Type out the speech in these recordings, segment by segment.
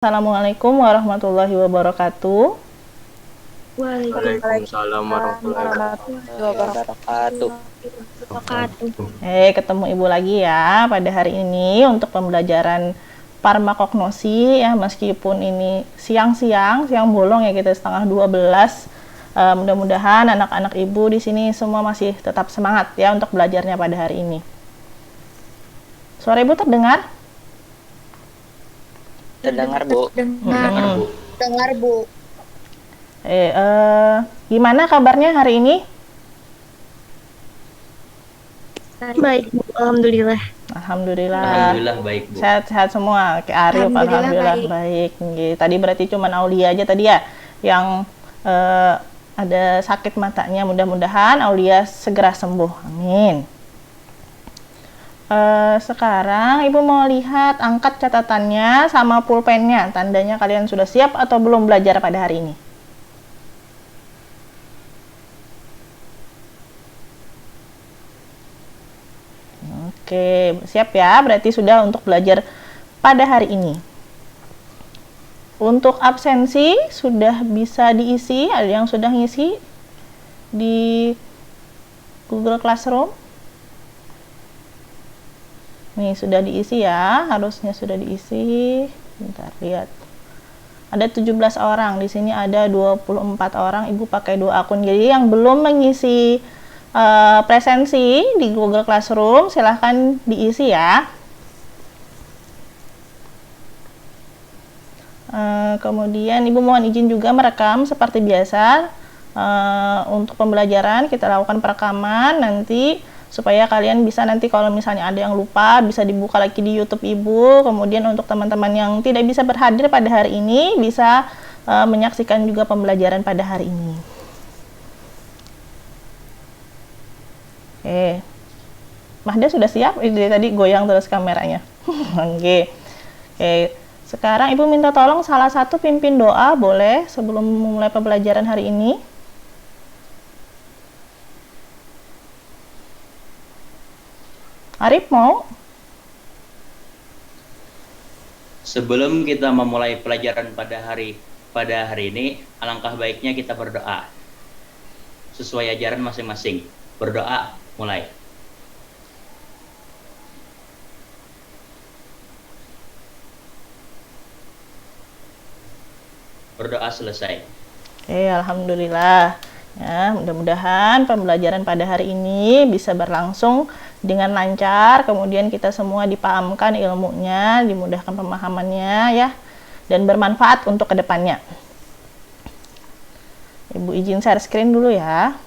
Assalamualaikum warahmatullahi wabarakatuh. Waalaikumsalam warahmatullahi wabarakatuh. Ketemu Ibu lagi ya pada hari ini untuk pembelajaran farmakognosi ya, meskipun ini siang bolong ya, kita setengah 12. Mudah-mudahan anak-anak Ibu di sini semua masih tetap semangat ya untuk belajarnya pada hari ini. Suara Ibu terdengar? Terdengar, Bu. Dengar, Bu. Gimana kabarnya hari ini? Baik, Bu. Alhamdulillah. Alhamdulillah Baik, Bu. Sehat-sehat semua. Kayak Arif, alhamdulillah baik. Tadi berarti cuma Aulia aja tadi ya yang ada sakit matanya. Mudah-mudahan Aulia segera sembuh. Amin. Sekarang Ibu mau lihat, angkat catatannya sama pulpennya. Tandanya kalian sudah siap atau belum belajar pada hari ini? Oke, siap ya. Berarti sudah untuk belajar pada hari ini. Untuk absensi sudah bisa diisi. Ada yang sudah ngisi di Google Classroom? Nih, sudah diisi ya, harusnya sudah diisi. Bentar, lihat. Ada 17 orang, di sini ada 24 orang. Ibu pakai 2 akun. Jadi yang belum mengisi presensi di Google Classroom, silahkan diisi ya. Kemudian Ibu mohon izin juga merekam seperti biasa. Untuk pembelajaran kita lakukan perekaman nanti, supaya kalian bisa nanti kalau misalnya ada yang lupa bisa dibuka lagi di YouTube Ibu. Kemudian untuk teman-teman yang tidak bisa berhadir pada hari ini bisa menyaksikan juga pembelajaran pada hari ini. Mahda sudah siap? Tadi goyang terus kameranya. Oke. Sekarang Ibu minta tolong salah satu pimpin doa boleh sebelum memulai pembelajaran hari ini. Arif mau? Sebelum kita memulai pelajaran pada hari ini, alangkah baiknya kita berdoa sesuai ajaran masing-masing. Berdoa, mulai. Berdoa selesai. Alhamdulillah. Ya, mudah-mudahan pembelajaran pada hari ini bisa berlangsung dengan lancar, kemudian kita semua dipahamkan ilmunya, dimudahkan pemahamannya ya, dan bermanfaat untuk kedepannya. Ibu izin share screen dulu ya.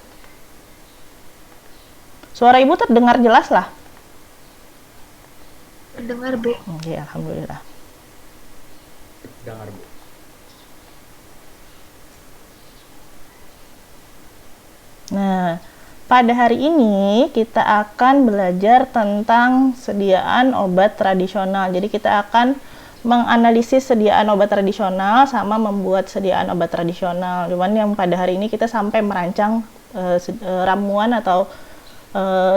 Suara Ibu terdengar jelas lah? Terdengar, Bu. Oke, alhamdulillah. Dengar, Bu. Nah, pada hari ini kita akan belajar tentang sediaan obat tradisional. Jadi kita akan menganalisis sediaan obat tradisional sama membuat sediaan obat tradisional. Cuman yang pada hari ini kita sampai merancang ramuan atau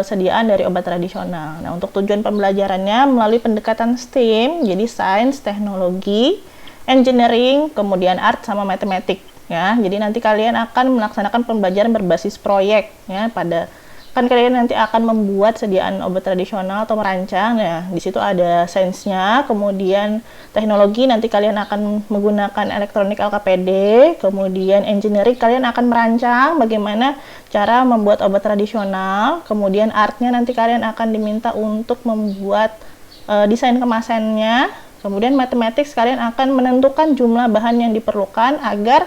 sediaan dari obat tradisional. Nah, untuk tujuan pembelajarannya melalui pendekatan STEAM, jadi sains, teknologi, engineering, kemudian art sama matematik. Ya, jadi nanti kalian akan melaksanakan pembelajaran berbasis proyek ya, kan kalian nanti akan membuat sediaan obat tradisional atau merancang ya. Di situ ada sainsnya, kemudian teknologi nanti kalian akan menggunakan elektronik LKPD, kemudian engineering kalian akan merancang bagaimana cara membuat obat tradisional, kemudian artnya nanti kalian akan diminta untuk membuat desain kemasannya, kemudian matematik kalian akan menentukan jumlah bahan yang diperlukan agar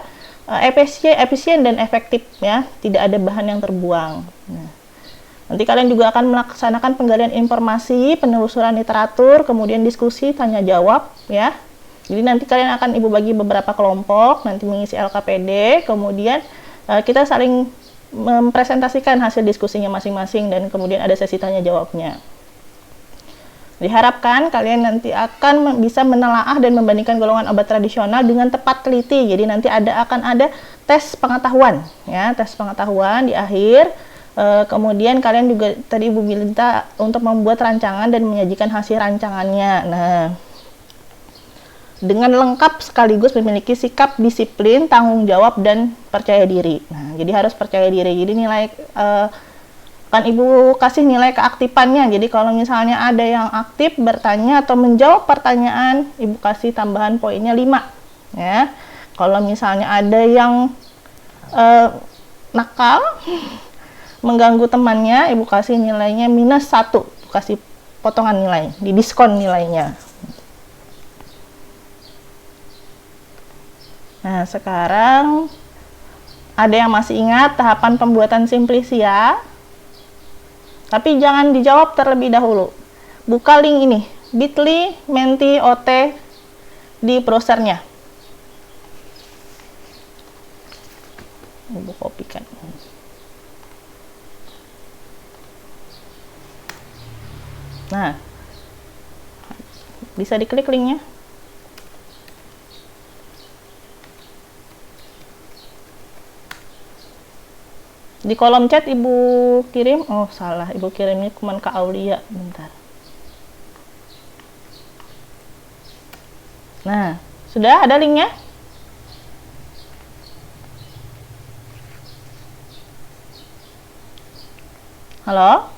efisien dan efektif ya, tidak ada bahan yang terbuang. Nah, nanti kalian juga akan melaksanakan penggalian informasi, penelusuran literatur, kemudian diskusi, tanya jawab ya. Jadi nanti kalian akan Ibu bagi beberapa kelompok, nanti mengisi LKPD, kemudian kita saling mempresentasikan hasil diskusinya masing-masing dan kemudian ada sesi tanya jawabnya. Diharapkan kalian nanti akan bisa menelaah dan membandingkan golongan obat tradisional dengan tepat teliti. Jadi nanti akan ada tes pengetahuan ya, tes pengetahuan di akhir. Kemudian kalian juga tadi Ibu minta untuk membuat rancangan dan menyajikan hasil rancangannya. Nah, dengan lengkap sekaligus memiliki sikap disiplin, tanggung jawab, dan percaya diri. Nah, jadi harus percaya diri. Jadi nilai kan Ibu kasih nilai keaktifannya. Jadi kalau misalnya ada yang aktif bertanya atau menjawab pertanyaan, Ibu kasih tambahan poinnya 5. Ya. Kalau misalnya ada yang nakal, mengganggu temannya, Ibu kasih nilainya -1. Kasih potongan nilai, didiskon nilainya. Nah, sekarang ada yang masih ingat tahapan pembuatan simplisia? Tapi jangan dijawab terlebih dahulu. Buka link ini, bit.ly menti ot di browsernya. Ibu kopikan. Nah, bisa diklik linknya. Di kolom chat Ibu kirim, oh salah, Ibu kirimnya cuma ke Aulia, bentar. Nah, sudah ada linknya? Halo?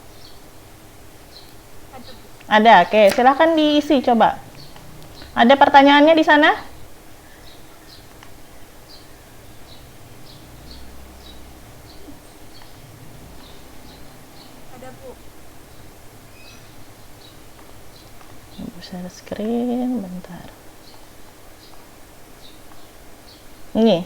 Ada, oke, silahkan diisi coba. Ada pertanyaannya di sana? Share screen, bentar. Ini,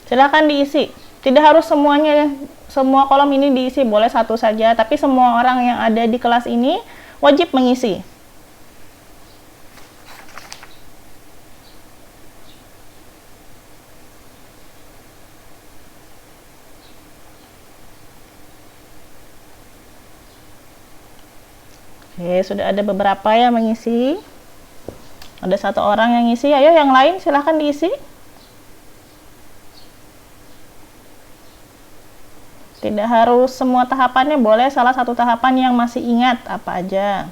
silakan diisi. Tidak harus semuanya, semua kolom ini diisi, boleh satu saja. Tapi semua orang yang ada di kelas ini wajib mengisi. Oke, sudah ada beberapa yang mengisi. Ada 1 orang yang ngisi, ayo yang lain silahkan diisi. Tidak harus semua tahapannya, boleh salah satu tahapan yang masih ingat apa aja.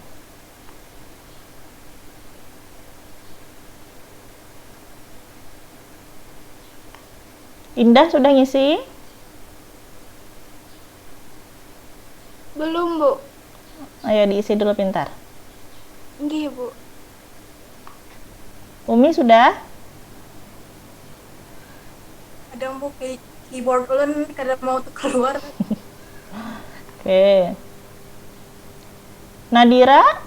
Indah sudah ngisi? Belum, Bu. Ayo diisi dulu pintar. Nggih, Bu. Umi sudah? Kadang Bu keyboard ulun kadang mau tuh keluar. Oke. Nadira?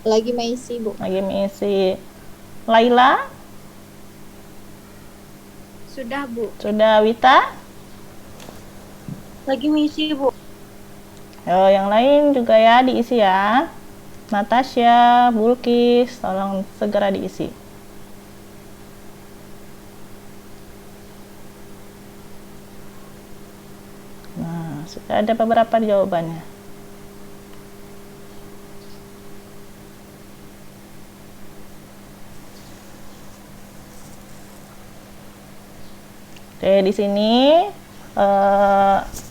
Lagi mengisi, Bu. Lagi mengisi. Laila? Sudah, Bu. Sudah. Wita? Lagi mengisi, Bu. Yo, yang lain juga ya diisi ya. Natasha, Bulkis, tolong segera diisi. Nah, sudah ada beberapa jawabannya. Oke, di sini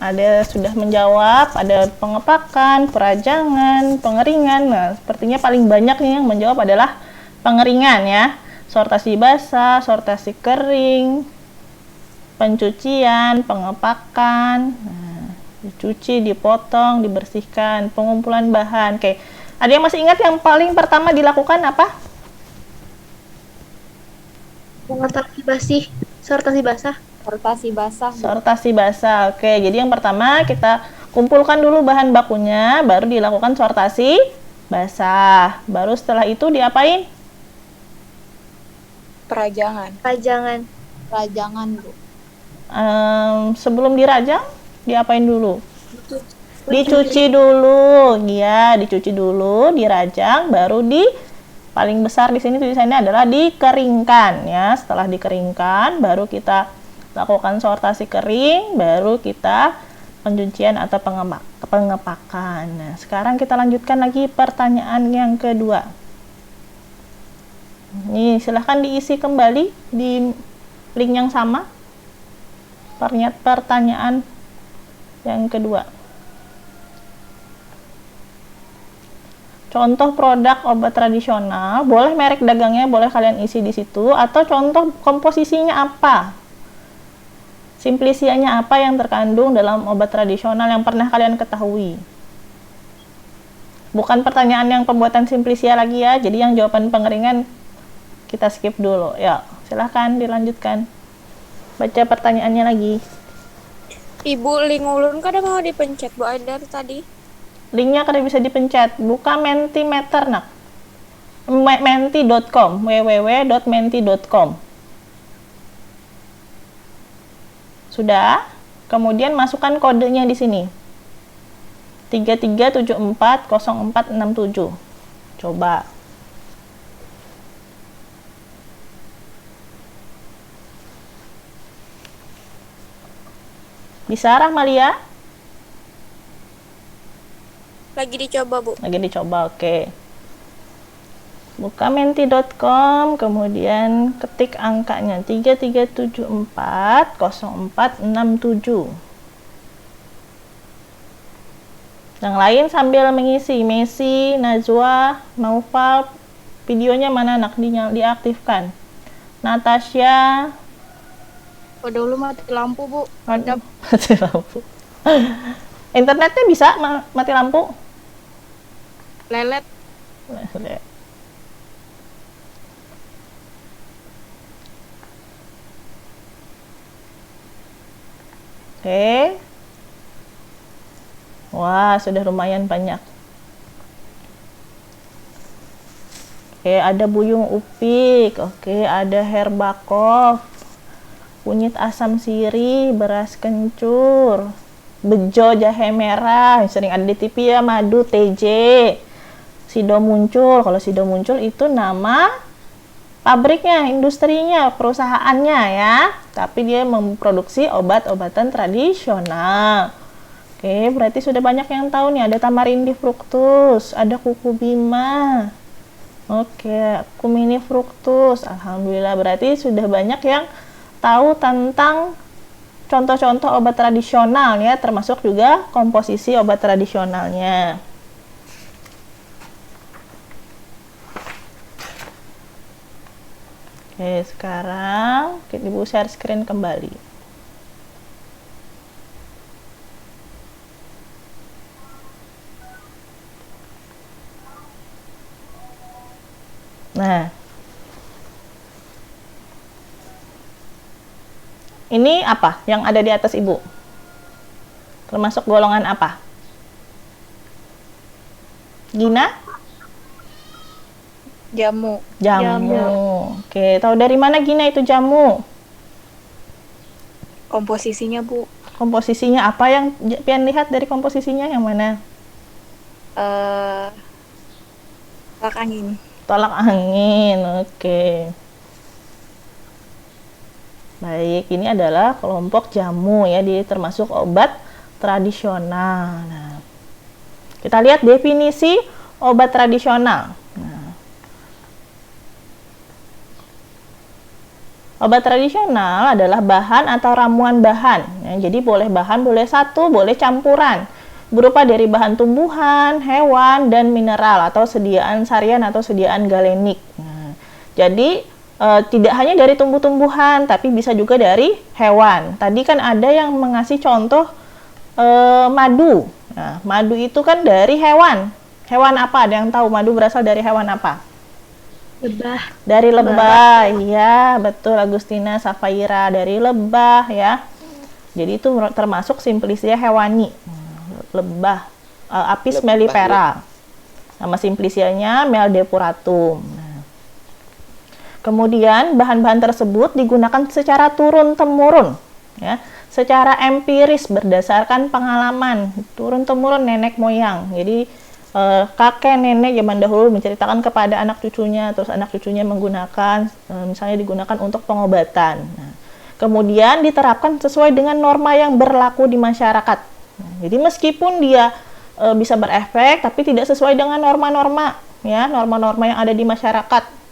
ada sudah menjawab, ada pengepakan, perajangan, pengeringan. Nah, sepertinya paling banyak nih yang menjawab adalah pengeringan ya. Sortasi basah, sortasi kering, pencucian, pengepakan. Nah, dicuci, dipotong, dibersihkan, pengumpulan bahan. Oke, ada yang masih ingat yang paling pertama dilakukan apa? Sortasi basah. Sortasi basah, Bu. Sortasi basah. Oke, jadi yang pertama kita kumpulkan dulu bahan bakunya, baru dilakukan sortasi basah. Baru setelah itu diapain? Perajangan, Bu. Sebelum dirajang, diapain dulu? Dicuci dulu, ya, dicuci dulu, dirajang, baru paling besar di sini tulisannya adalah dikeringkan, ya. Setelah dikeringkan, baru kita lakukan sortasi kering, baru kita pencucian atau pengepakan. Nah, sekarang kita lanjutkan lagi pertanyaan yang kedua. Nih, silahkan diisi kembali di link yang sama. Pertanyaan yang kedua. contoh produk obat tradisional, boleh merek dagangnya, boleh kalian isi di situ, atau contoh komposisinya apa, simplisianya apa yang terkandung dalam obat tradisional yang pernah kalian ketahui. Bukan pertanyaan yang pembuatan simplisia lagi ya, jadi yang jawaban pengeringan kita skip dulu. Ya, silahkan dilanjutkan. Baca pertanyaannya lagi. Ibu, link ulun kada mau dipencet Bu Aida tadi. Linknya kada bisa dipencet. Buka Mentimeter nak. Menti.com, www.menti.com. Sudah? Kemudian masukkan kodenya di sini. 33740467. Coba. Bisa, Rahmalia? Lagi dicoba Bu. Lagi dicoba, oke. Buka menti.com, kemudian ketik angkanya 33740467. Yang lain sambil mengisi. Messi, Najwa, Naufal, videonya mana nak diaktifkan. Natasha. Dulu mati lampu, Bu. Mati lampu. Internetnya bisa mati lampu? Lelet. Oke. Wah, sudah lumayan banyak. Oke, ada Buyung Upik. Oke, ada Herbakov. Kunyit asam sirih, beras kencur, bejo jahe merah, sering ada di TV ya, madu TJ. Sido muncul. Kalau Sido muncul itu nama pabriknya, industrinya, perusahaannya ya. Tapi dia memproduksi obat-obatan tradisional. Oke, berarti sudah banyak yang tahu nih. Ada Tamarindi fructus, ada kuku bima. Oke, kumini fructus. Alhamdulillah, berarti sudah banyak yang tahu tentang contoh-contoh obat tradisional ya, termasuk juga komposisi obat tradisionalnya. Oke, sekarang Ibu share screen kembali. Nah, ini apa yang ada di atas Ibu? Termasuk golongan apa? Gina? Jamu. Jamu. Oke, tahu dari mana Gina itu jamu? Komposisinya, Bu. Komposisinya apa yang pian lihat dari komposisinya yang mana? Tolak angin. Tolak angin. Oke. Baik, ini adalah kelompok jamu ya, dia termasuk obat tradisional. Nah, kita lihat definisi obat tradisional. Nah, obat tradisional adalah bahan atau ramuan bahan. Ya, jadi boleh bahan, boleh satu, boleh campuran. Berupa dari bahan tumbuhan, hewan, dan mineral atau sediaan sarian atau sediaan galenik. Nah, jadi tidak hanya dari tumbuh-tumbuhan, tapi bisa juga dari hewan. Tadi kan ada yang mengasih contoh madu. Nah, madu itu kan dari hewan. Hewan apa? Ada yang tahu madu berasal dari hewan apa? Lebah. Dari lebah, iya betul Agustina Safaira, dari lebah ya. Jadi itu termasuk simplisia hewani. Lebah, Apis mellifera. Nama simplisianya Meldepuratum. Kemudian bahan-bahan tersebut digunakan secara turun-temurun, ya, secara empiris berdasarkan pengalaman turun-temurun nenek moyang. Jadi kakek nenek zaman dahulu menceritakan kepada anak cucunya, terus anak cucunya menggunakan, misalnya digunakan untuk pengobatan. Nah, kemudian diterapkan sesuai dengan norma yang berlaku di masyarakat. Nah, jadi meskipun dia bisa berefek, tapi tidak sesuai dengan norma-norma, ya, norma-norma yang ada di masyarakat.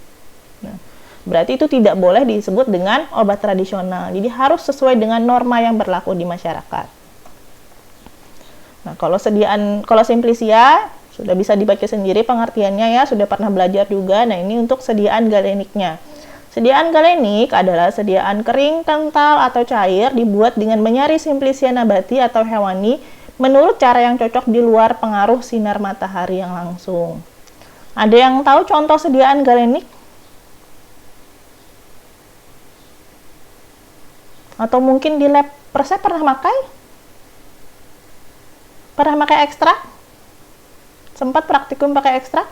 Berarti itu tidak boleh disebut dengan obat tradisional. Jadi harus sesuai dengan norma yang berlaku di masyarakat. Nah, kalau simplisia Sudah bisa dibaca sendiri pengertiannya ya, sudah pernah belajar juga. Nah, ini untuk sediaan galeniknya. Sediaan galenik adalah sediaan kering, kental, atau cair dibuat dengan menyari simplisia nabati atau hewani menurut cara yang cocok di luar pengaruh sinar matahari yang langsung. Ada yang tahu contoh sediaan galenik? Atau mungkin di lab Persep pernah pakai? Pernah pakai ekstrak? Sempat praktikum pakai ekstrak?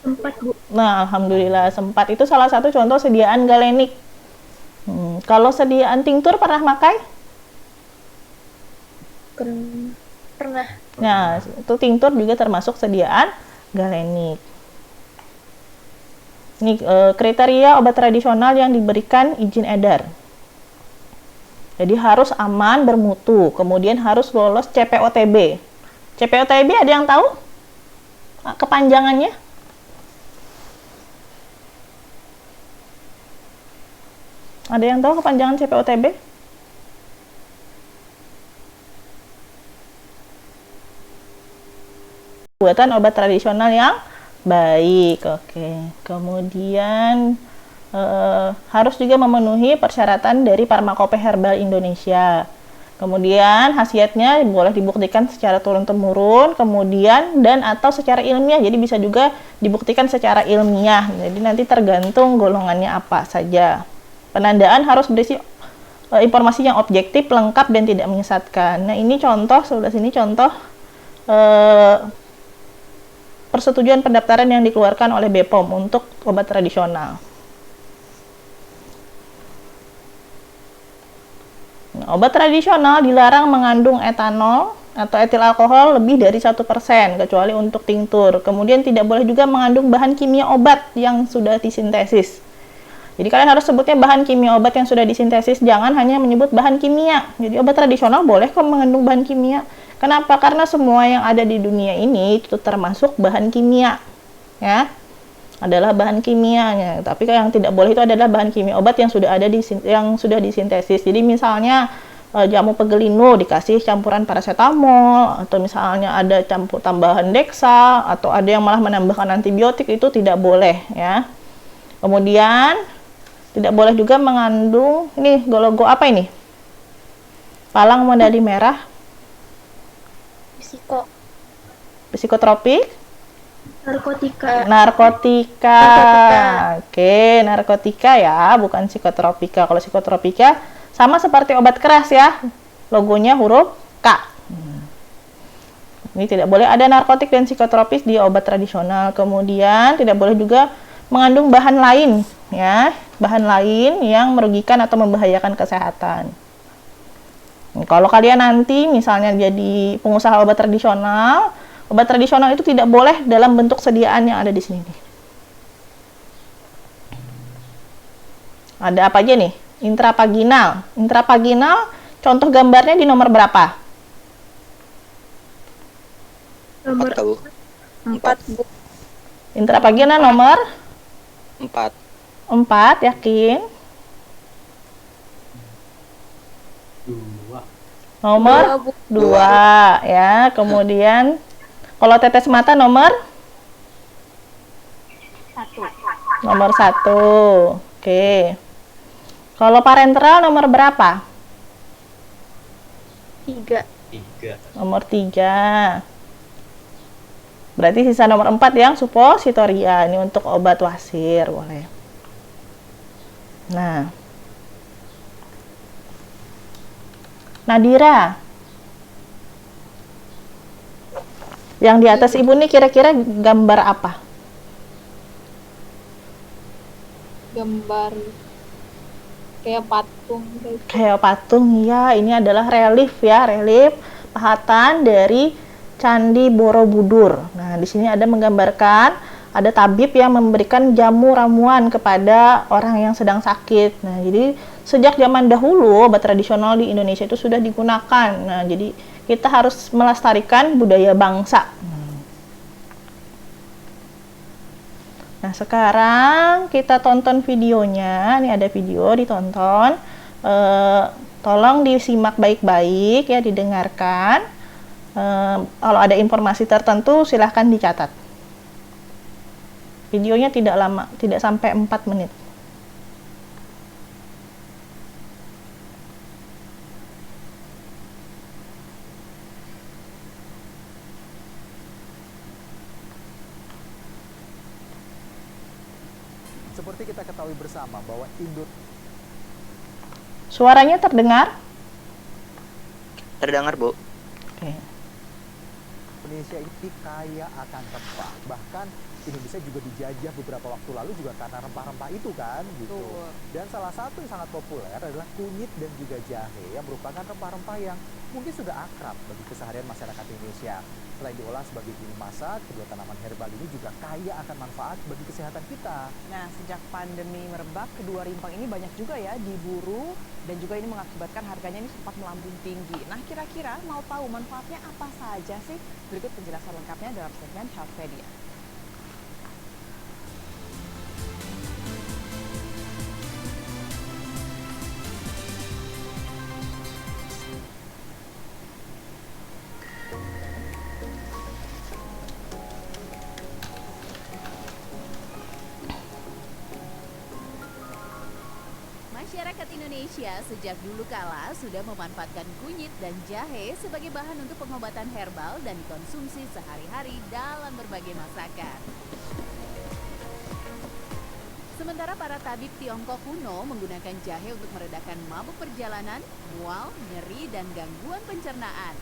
Sempat, Bu. Nah, alhamdulillah sempat. Itu salah satu contoh sediaan galenik. Kalau sediaan tinktur pernah pakai? Pernah. Nah, itu tinktur juga termasuk sediaan galenik. Ini kriteria obat tradisional yang diberikan izin edar. Jadi harus aman, bermutu, kemudian harus lolos CPOTB. CPOTB ada yang tahu kepanjangannya? Ada yang tahu kepanjangan CPOTB? Buatan obat tradisional yang baik. Oke. Kemudian harus juga memenuhi persyaratan dari Farmakope Herbal Indonesia. Kemudian khasiatnya boleh dibuktikan secara turun-temurun, kemudian dan atau secara ilmiah. Jadi bisa juga dibuktikan secara ilmiah. Jadi nanti tergantung golongannya apa saja. Penandaan harus berisi informasi yang objektif, lengkap, dan tidak menyesatkan. Nah, ini contoh, sebelah sini contoh persetujuan pendaftaran yang dikeluarkan oleh BPOM untuk obat tradisional. Nah, obat tradisional dilarang mengandung etanol atau etil alkohol lebih dari 1% kecuali untuk tinktur. Kemudian tidak boleh juga mengandung bahan kimia obat yang sudah disintesis. Jadi kalian harus sebutnya bahan kimia obat yang sudah disintesis, jangan hanya menyebut bahan kimia. Jadi obat tradisional boleh kok mengandung bahan kimia. Kenapa? Karena semua yang ada di dunia ini itu termasuk bahan kimia. Ya. Adalah bahan kimianya. Tapi yang tidak boleh itu adalah bahan kimia obat yang sudah ada yang sudah disintesis. Jadi misalnya jamu pegelinu dikasih campuran paracetamol, atau misalnya ada tambahan dexa, atau ada yang malah menambahkan antibiotik, itu tidak boleh ya. Kemudian tidak boleh juga mengandung ini logo apa ini? Palang medali merah. Psikotropik. Narkotika. Oke, narkotika ya, bukan psikotropika. Kalau psikotropika sama seperti obat keras ya. Logonya huruf K. Ini tidak boleh ada narkotik dan psikotropis di obat tradisional. Kemudian tidak boleh juga mengandung bahan lain ya, bahan lain yang merugikan atau membahayakan kesehatan. Kalau kalian nanti misalnya jadi pengusaha obat tradisional itu tidak boleh dalam bentuk sediaan yang ada di sini. Ada apa aja nih? Intrapaginal. Intrapaginal contoh gambarnya di nomor berapa? Nomor 4, Bu. Intrapaginal nomor 4. 4, yakin? Nomor 2 ya. Kemudian kalau tetes mata nomor 1. Oke. Kalau parenteral nomor berapa? 3. Nomor 3. Berarti sisa nomor 4 yang suppositoria. Ini untuk obat wasir, boleh. Nah. Nadira. Yang di atas ibu nih kira-kira gambar apa? Gambar kayak patung. Kayak patung, ya. Ini adalah relief ya, relief pahatan dari Candi Borobudur. Nah, di sini ada menggambarkan ada tabib yang memberikan jamu ramuan kepada orang yang sedang sakit. Nah, jadi sejak zaman dahulu obat tradisional di Indonesia itu sudah digunakan. Nah, jadi kita harus melestarikan budaya bangsa. Nah, sekarang kita tonton videonya. Ini ada video, ditonton. Tolong disimak baik-baik ya, didengarkan. Kalau ada informasi tertentu silahkan dicatat. Videonya tidak lama, tidak sampai 4 menit. Seperti kita ketahui bersama bahwa Suaranya terdengar? Terdengar, Bu. Oke. Indonesia ini kaya akan rempah. Bahkan Indonesia juga dijajah beberapa waktu lalu juga karena rempah-rempah itu kan gitu. Dan salah satu yang sangat populer adalah kunyit dan juga jahe yang merupakan rempah-rempah yang mungkin sudah akrab bagi keseharian masyarakat Indonesia. Selain diolah sebagai bumbu masak, kedua tanaman herbal ini juga kaya akan manfaat bagi kesehatan kita. Nah, sejak pandemi merebak, kedua rimpang ini banyak juga ya diburu dan juga ini mengakibatkan harganya ini sempat melambung tinggi. Nah, kira-kira mau tahu manfaatnya apa saja sih? Berikut penjelasan lengkapnya dalam segmen Healthpedia. Masyarakat Indonesia sejak dulu kala sudah memanfaatkan kunyit dan jahe sebagai bahan untuk pengobatan herbal dan dikonsumsi sehari-hari dalam berbagai masakan. Sementara para tabib Tiongkok kuno menggunakan jahe untuk meredakan mabuk perjalanan, mual, nyeri, dan gangguan pencernaan.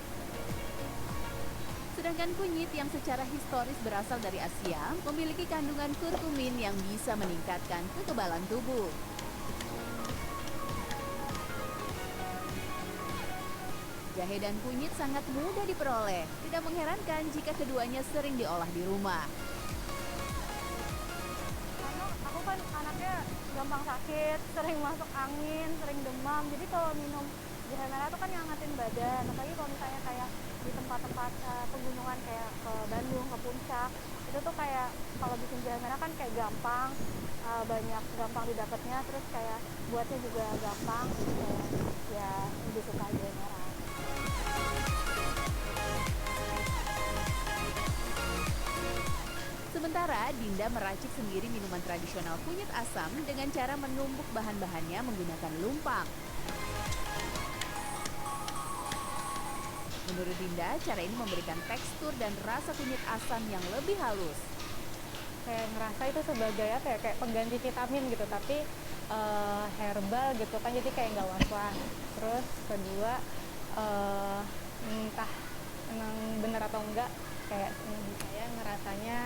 Sedangkan kunyit yang secara historis berasal dari Asia memiliki kandungan kurkumin yang bisa meningkatkan kekebalan tubuh. Jahe dan kunyit sangat mudah diperoleh. Tidak mengherankan jika keduanya sering diolah di rumah. Karena aku kan anaknya gampang sakit, sering masuk angin, sering demam. Jadi kalau minum jahe merah itu kan ngangetin badan. Apalagi kalau misalnya kayak di tempat-tempat pegunungan kayak ke Bandung, ke Puncak, itu tuh kayak kalau bikin jahe merah kan kayak gampang, gampang didapatnya, terus kayak buatnya juga gampang. Ya lebih suka jahe merah. Sementara Dinda meracik sendiri minuman tradisional kunyit asam dengan cara menumbuk bahan-bahannya menggunakan lumpang. Menurut Dinda, cara ini memberikan tekstur dan rasa kunyit asam yang lebih halus. Kayak ngerasa itu sebagai apa ya, kayak pengganti vitamin gitu, tapi herbal gitu kan, jadi kayak nggak was-was. Terus kedua, entah emang bener atau enggak, kayak saya ngerasanya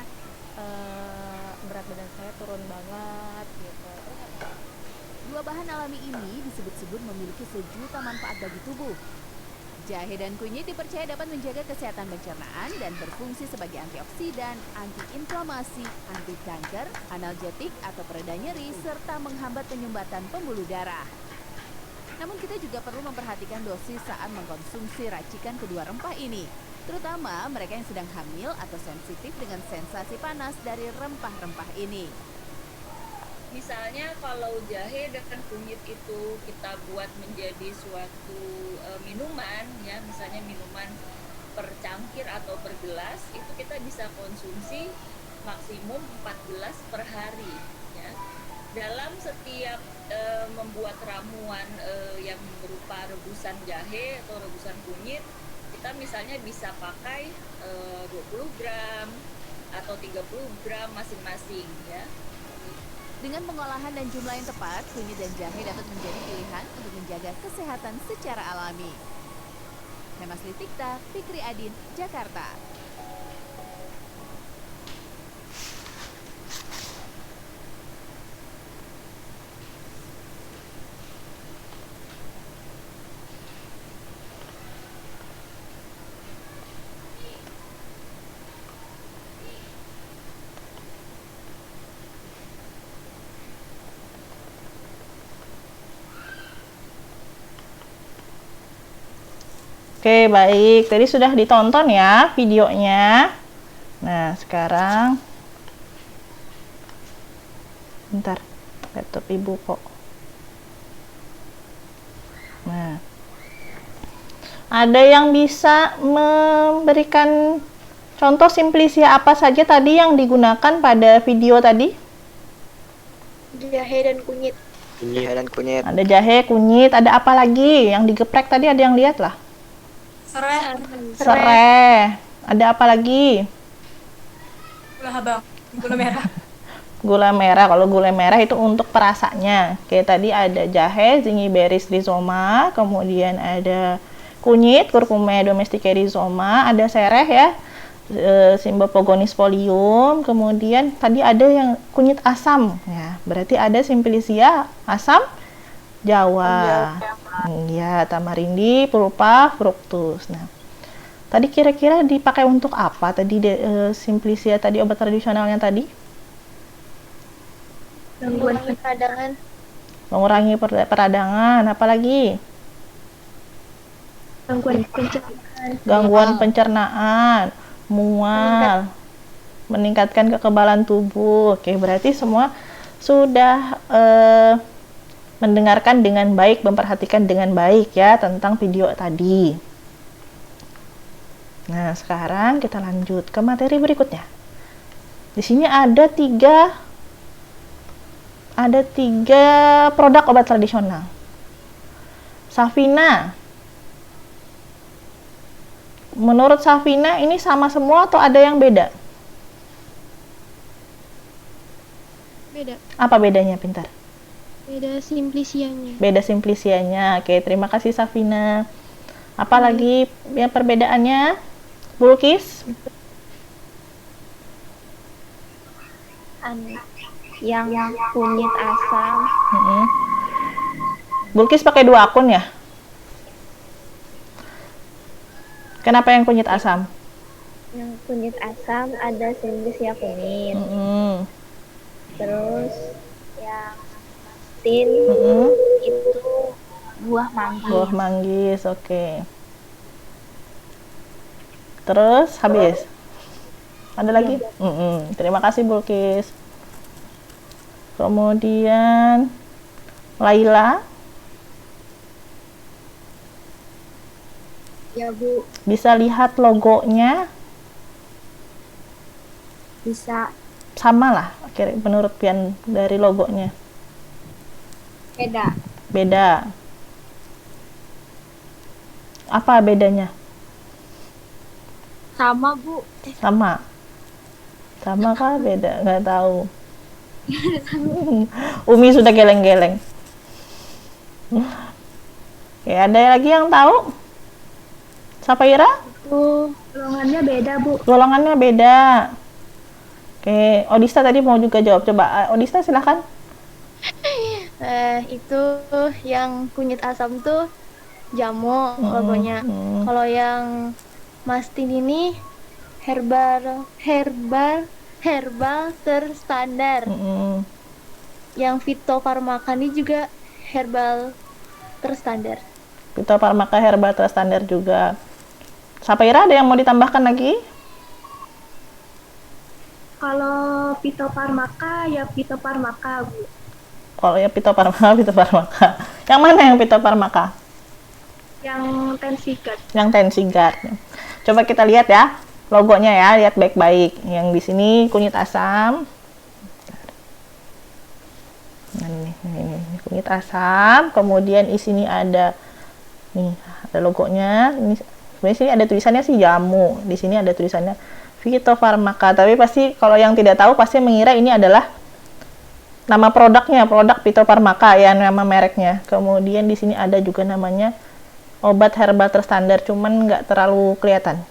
berat badan saya turun banget gitu. Dua bahan alami ini disebut-sebut memiliki sejuta manfaat bagi tubuh. Jahe dan kunyit dipercaya dapat menjaga kesehatan pencernaan dan berfungsi sebagai antioksidan, antiinflamasi, anti kanker, analgetik atau pereda nyeri, serta menghambat penyumbatan pembuluh darah. Namun kita juga perlu memperhatikan dosis saat mengkonsumsi racikan kedua rempah ini, terutama mereka yang sedang hamil atau sensitif dengan sensasi panas dari rempah-rempah ini. Misalnya kalau jahe dan kunyit itu kita buat menjadi suatu minuman, ya misalnya minuman per cangkir atau per gelas, itu kita bisa konsumsi maksimum 4 gelas per hari, ya. Dalam setiap membuat ramuan yang berupa rebusan jahe atau rebusan kunyit, kita misalnya bisa pakai 20 gram atau 30 gram masing-masing, ya. Dengan pengolahan dan jumlah yang tepat, kunyit dan jahe dapat menjadi pilihan untuk menjaga kesehatan secara alami. Hemas Litikta, Fikri Adin, Jakarta. Oke, baik. Tadi sudah ditonton ya videonya. Nah, sekarang bentar. Laptop Ibu kok. Nah. Ada yang bisa memberikan contoh simplisia apa saja tadi yang digunakan pada video tadi? Jahe dan kunyit. Jahe dan kunyit. Ada jahe, kunyit, ada apa lagi? Yang digeprek tadi ada yang lihat lah. Serai. Serai. Ada apa lagi? Gula habang. Gula merah. Gula merah. Kalau gula merah itu untuk perasanya. Kayak tadi ada jahe, Zingiberries rhizoma, kemudian ada kunyit, Curcumae domestica rhizoma, ada sereh ya, Symbopogonis folium, kemudian tadi ada yang kunyit asam ya, berarti ada simplicia asam Jawa. Ya, tamarindi, pulpa, fructus. Nah, tadi kira-kira dipakai untuk apa tadi simplicia tadi, obat tradisionalnya tadi? Mengurangi peradangan. Mengurangi peradangan, apalagi? Gangguan pencernaan. Gangguan pencernaan, mual, meningkatkan kekebalan tubuh. Oke, berarti semua sudah mendengarkan dengan baik, memperhatikan dengan baik ya tentang video tadi. Nah, sekarang kita lanjut ke materi berikutnya. Di sini ada tiga produk obat tradisional. Safina, menurut Safina ini sama semua atau ada yang beda? Beda. Apa bedanya, Pintar? Beda simplisianya. Beda simplisianya. Oke, terima kasih Safina. Apalagi yang perbedaannya? Bulkis? Yang kunyit asam. Bulkis pakai 2 akun ya? Kenapa yang kunyit asam? Yang kunyit asam ada simplisia kunyit. Terus yang mastin itu buah manggis. Buah manggis, oke. Terus habis? Ada lagi? Terima kasih Bulkis. Kemudian Laila. Ya Bu, Bisa lihat logonya? bisa. Sama lah, menurut Pian dari logonya. Beda. Beda. Apa bedanya? Sama Bu. Sama. Sama kah beda? Nggak tahu. Umi sudah geleng-geleng. Oke, ada lagi yang tahu? Safaira? Itu golongannya beda Bu. Golongannya beda. Oke, Odista tadi mau juga jawab. Coba, Odista silahkan. Itu yang kunyit asam tuh jamu logonya. Kalau yang mastin ini herbal terstandar. Yang fitofarmaka ini juga herbal terstandar. Fitofarmaka herbal terstandar juga. Safaira ada yang mau ditambahkan lagi? Kalau fitofarmaka ya fitofarmaka Bu. Kalau ya fitofarmaka. Yang mana yang fitofarmaka? Yang tensigat. Yang tensigat. Coba kita lihat ya logonya ya, lihat baik-baik. Yang di sini kunyit asam. Nah, ini kunyit asam. Kemudian di sini ada logonya. Ini sebenarnya sini ada tulisannya sih jamu. Di sini ada tulisannya fitofarmaka. Tapi pasti kalau yang tidak tahu pasti mengira ini adalah nama produknya, produk fitofarmaka ya, nama mereknya. Kemudian di sini ada juga namanya obat herbal terstandar, cuman nggak terlalu kelihatan.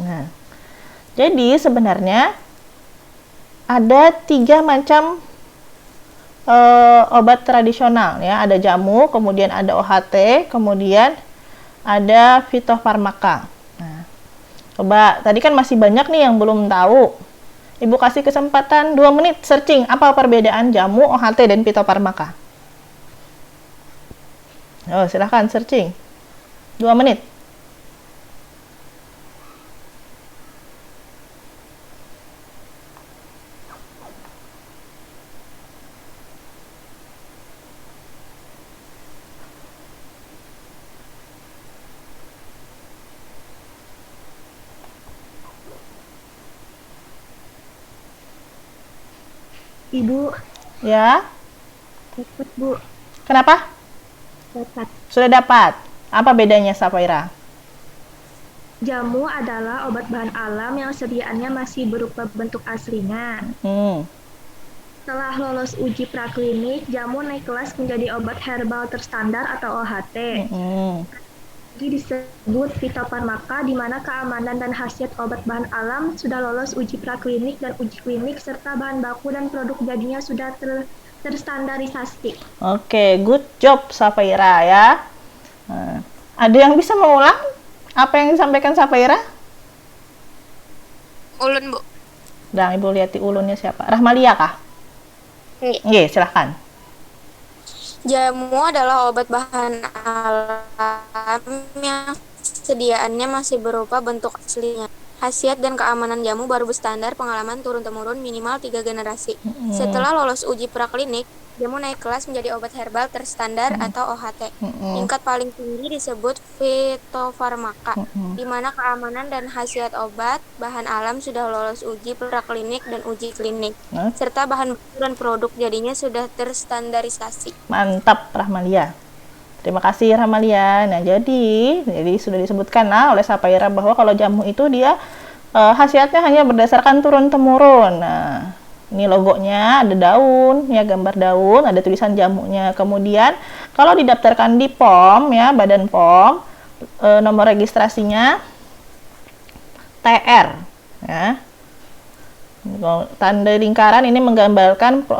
Nah, jadi sebenarnya ada 3 macam obat tradisional ya, ada jamu, kemudian ada OHT, kemudian ada fitofarmaka. Nah, coba tadi kan masih banyak nih yang belum tahu. Ibu kasih kesempatan 2 menit searching apa perbedaan jamu, OHT, dan fitofarmaka. Oh, silahkan searching. 2 menit. Ibu, Ya, ikut Bu, kenapa? dapat. Sudah dapat. Apa bedanya, Safaira? Jamu adalah obat bahan alam yang sediaannya masih berupa bentuk aslinya. Hmm. Setelah lolos uji praklinik, jamu naik kelas menjadi obat herbal terstandar atau OHT. Jadi disebut fitofarmaka, di mana keamanan dan khasiat obat bahan alam sudah lolos uji praklinik dan uji klinik, serta bahan baku dan produk jadinya sudah terstandarisasi. Oke, good job Safaira ya. Nah, ada yang bisa mengulang apa yang disampaikan Safaira? Ulun, Bu. Dan Ibu lihat di ulunnya siapa? Rahmalia kah? Iya, silahkan. Jamu adalah obat bahan alam yang sediaannya masih berupa bentuk aslinya. Khasiat dan keamanan jamu baru berstandar pengalaman turun-temurun minimal 3 generasi. Setelah lolos uji praklinik, jamu naik kelas menjadi obat herbal terstandar atau OHT. Tingkat paling tinggi disebut fitofarmaka, di mana keamanan dan khasiat obat bahan alam sudah lolos uji praklinik dan uji klinik, serta bahan baku dan produk jadinya sudah terstandarisasi. Mantap Rahmalia. Terima kasih Rahmalia. Nah, jadi sudah disebutkan oleh Safaira bahwa kalau jamu itu dia khasiatnya hanya berdasarkan turun-temurun. Nah, ini logonya ada daun, ya gambar daun, ada tulisan jamunya. Kemudian kalau didaftarkan di POM ya, Badan POM, nomor registrasinya TR ya. Tanda lingkaran ini menggambarkan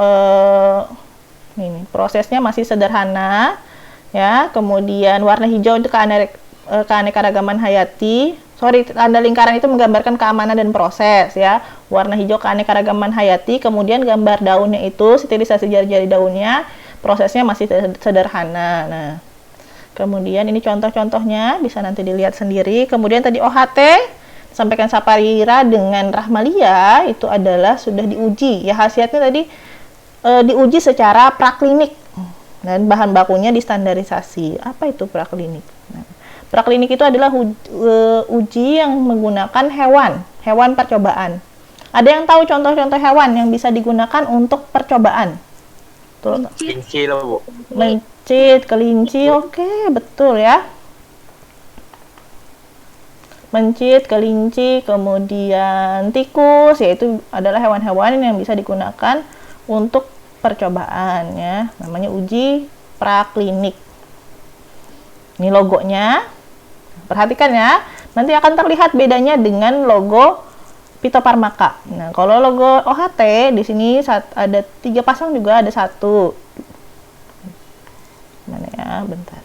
ini prosesnya masih sederhana ya. Kemudian warna hijau itu keanekaragaman hayati. Tanda lingkaran itu menggambarkan keamanan dan proses ya. Warna hijau keanekaragaman hayati, kemudian gambar daunnya itu sterilisasi jari-jari daunnya, prosesnya masih sederhana. Nah, kemudian ini contoh-contohnya bisa nanti dilihat sendiri. Kemudian tadi OHT sampaikan Safaira dengan Rahmalia itu adalah sudah diuji ya, khasiatnya tadi diuji secara praklinik dan bahan bakunya distandarisasi. Apa itu praklinik? Nah, praklinik itu adalah uji yang menggunakan hewan percobaan. Ada yang tahu contoh-contoh hewan yang bisa digunakan untuk percobaan? Kelinci lah, Bu. Mencit, kelinci, oke, betul ya. Mencit, kelinci, kemudian tikus, yaitu adalah hewan-hewan yang bisa digunakan untuk percobaan ya, namanya uji praklinik. Ini logonya, perhatikan ya, nanti akan terlihat bedanya dengan logo fitofarmaka. Nah, kalau logo OHT di sini ada 3 pasang juga ada 1. Mana ya, bentar.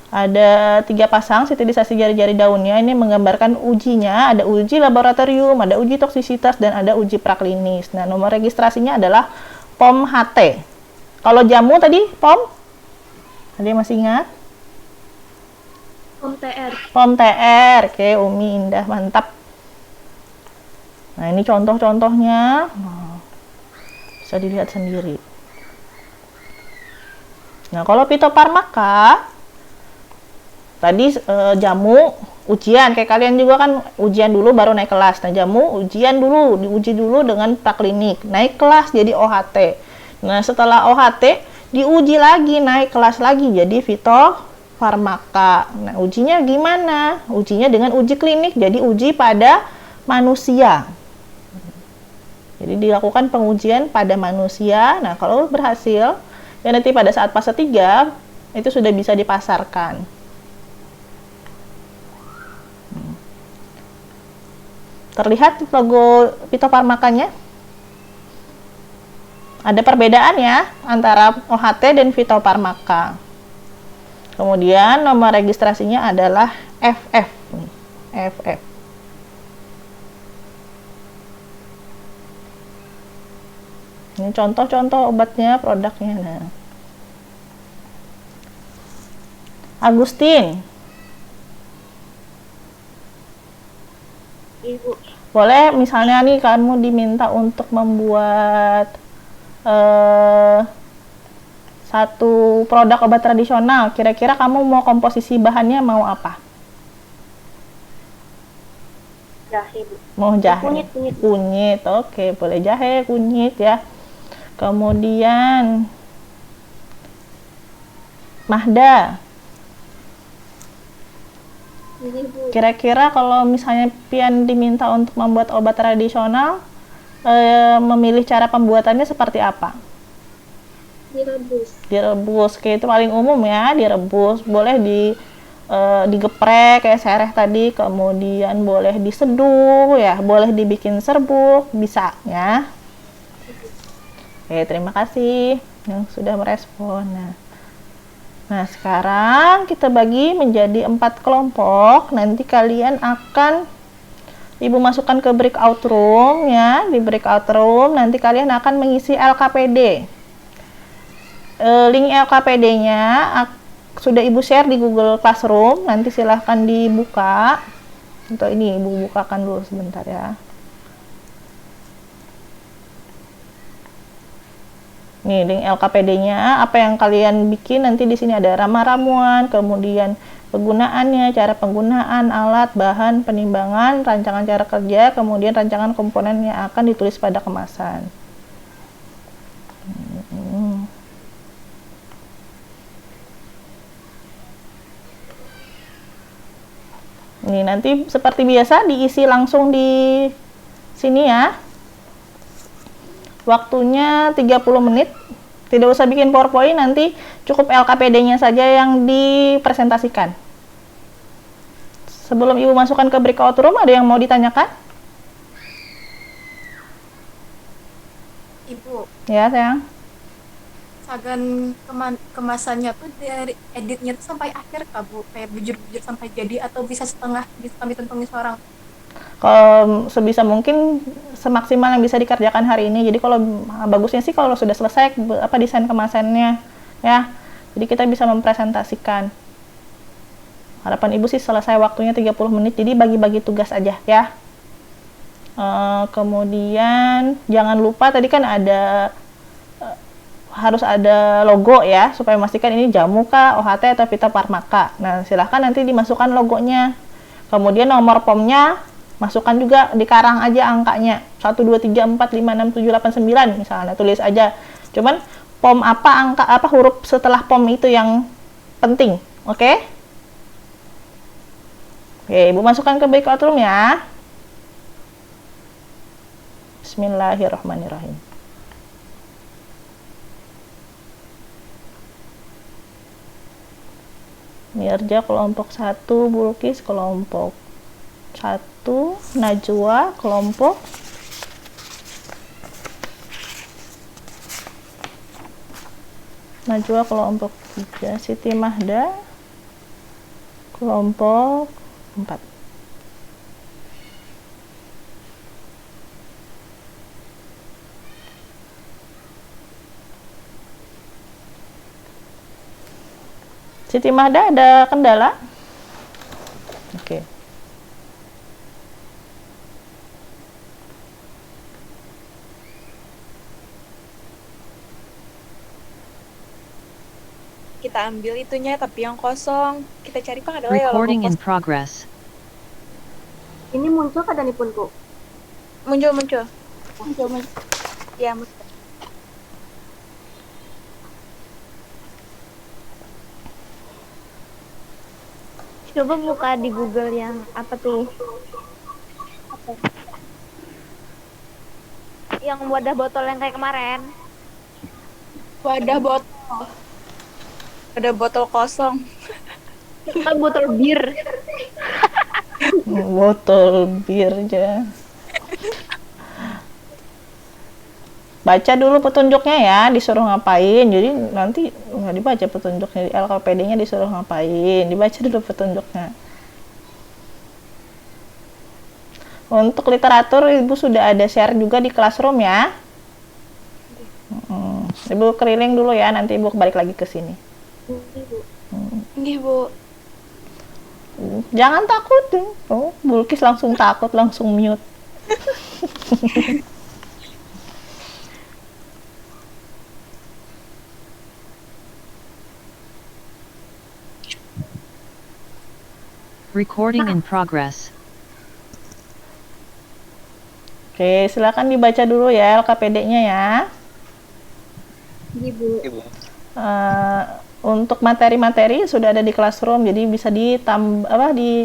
Ada 3 pasang sterilisasi jari-jari daunnya, ini menggambarkan ujinya, ada uji laboratorium, ada uji toksisitas, dan ada uji praklinis. Nah, nomor registrasinya adalah POM HT. Kalau jamu tadi POM? Ada yang masih ingat? POM TR. POM TR. Oke, Umi Indah, mantap. Nah, ini contoh-contohnya. Bisa dilihat sendiri. Nah, kalau fitofarmaka tadi jamu ujian, kayak kalian juga kan ujian dulu baru naik kelas. Nah, jamu ujian dulu, diuji dulu dengan praklinik, naik kelas jadi OHT. Nah, setelah OHT diuji lagi, naik kelas lagi jadi fitofarmaka. Nah, ujinya gimana? Ujinya dengan uji klinik, jadi uji pada manusia. Jadi dilakukan pengujian pada manusia. Nah, kalau berhasil, ya nanti pada saat fase 3 itu sudah bisa dipasarkan. Terlihat logo fitofarmakanya? Ada perbedaan ya antara OHT dan fitofarmaka. Kemudian nomor registrasinya adalah FF. FF. Ini contoh-contoh obatnya, produknya. Nah, Agustin, Ibu. boleh misalnya nih kamu diminta untuk membuat satu produk obat tradisional, kira-kira kamu mau komposisi bahannya mau apa? Jahe, Bu. Mau jahe? Kunyit. Kunyit, oke, boleh jahe, kunyit ya. Kemudian Mahda, Ini Bu, kira-kira kalau misalnya Pian diminta untuk membuat obat tradisional, memilih cara pembuatannya seperti apa? direbus. Direbus, kayak itu paling umum ya, direbus. Boleh digeprek kayak sereh tadi, kemudian boleh diseduh ya, boleh dibikin serbuk, bisa ya. Oke, terima kasih yang sudah merespon. Nah, sekarang kita bagi menjadi 4 kelompok. Nanti kalian akan Ibu masukkan ke breakout room ya. Di breakout room nanti kalian akan mengisi LKPD. Link LKPD-nya sudah Ibu share di Google Classroom. Nanti silahkan dibuka. Untuk ini Ibu bukakan dulu sebentar ya. Nih, link LKPD-nya, apa yang kalian bikin nanti di sini ada ramuan, kemudian penggunaannya, cara penggunaan, alat, bahan, penimbangan, rancangan cara kerja, kemudian rancangan komponen yang akan ditulis pada kemasan. Ini nanti seperti biasa diisi langsung di sini ya. Waktunya 30 menit. Tidak usah bikin PowerPoint, nanti cukup LKPD-nya saja yang dipresentasikan. Sebelum Ibu masukkan ke breakout room, ada yang mau ditanyakan? Ibu, Ya, sayang. sagan kemasannya tuh dari editnya tuh sampai akhir Kak Bu, kayak bujur-bujur sampai jadi atau bisa setengah kami tentuin seorang. Kalau sebisa mungkin semaksimal yang bisa dikerjakan hari ini. Jadi kalau bagusnya sih kalau sudah selesai desain kemasannya ya. Jadi kita bisa mempresentasikan. Harapan Ibu sih selesai waktunya 30 menit. Jadi bagi-bagi tugas aja ya. Kemudian jangan lupa tadi kan harus ada logo ya, supaya memastikan ini jamu kah, OHT atau Vita Farmaka. Nah, silahkan nanti dimasukkan logonya. Kemudian nomor POM-nya masukkan juga, dikarang aja angkanya 1, 2, 3, 4, 5, 6, 7, 8, 9 misalnya, tulis aja. Cuman POM apa huruf setelah POM itu yang penting, oke? Oke, Ibu masukkan ke breakout room ya. Bismillahirrahmanirrahim. Mirja kelompok 1, Bulkis kelompok 1, Najwa kelompok 3, Siti Mahda kelompok 4. Siti Mahda ada kendala? Oke. Kita ambil itunya tapi yang kosong. Kita cari Pak adalah yang Recording in kosong. progress. Ini muncul kan dari punku? Muncul. Ya, muncul. Coba buka di Google yang apa tuh? Yang wadah botol yang kayak kemarin. Wadah botol kosong. Kan botol bir. Botol bir aja. Baca dulu petunjuknya ya, disuruh ngapain. Jadi nanti nggak dibaca petunjuknya, di LKPD-nya disuruh ngapain, dibaca dulu petunjuknya. Untuk literatur Ibu sudah ada share juga di Classroom ya. Ibu keliling dulu ya, nanti Ibu balik lagi ke sini. Nggih, Bu. Jangan takut. Oh, Bulkis langsung takut, langsung mute. Recording in progress. Oke, silakan dibaca dulu ya LKPD-nya ya. Ibu. Untuk materi-materi sudah ada di Classroom, jadi bisa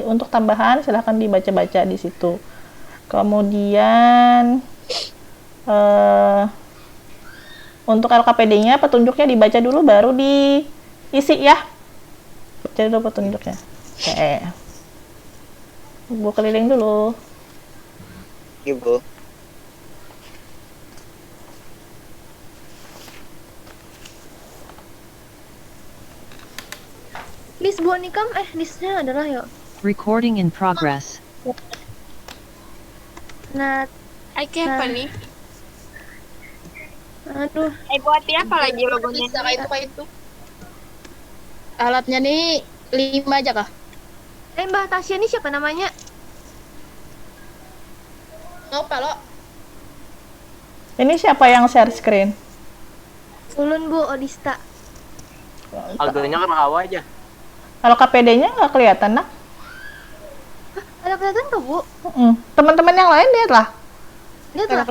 untuk tambahan silahkan dibaca-baca di situ. Kemudian untuk LKPD-nya petunjuknya dibaca dulu baru diisi ya. Baca dulu petunjuknya. Oke. Ibu keliling dulu. Ibu. List Bu Nikam, listnya adalah yuk. Recording in progress. Nah, apa nih? Aduh. Buat apa lagi logonya? Itu. Alatnya nih 5 aja kah? Mbak Tasya ini siapa namanya? Ngapa lo? Ini siapa yang share screen? Ulun Bu Odista. Harganya kan rawa aja. Kalau KPD-nya nggak kelihatan, nak? Ada kelihatan tuh Bu? Teman-teman yang lain lihat lah. Lihat lah.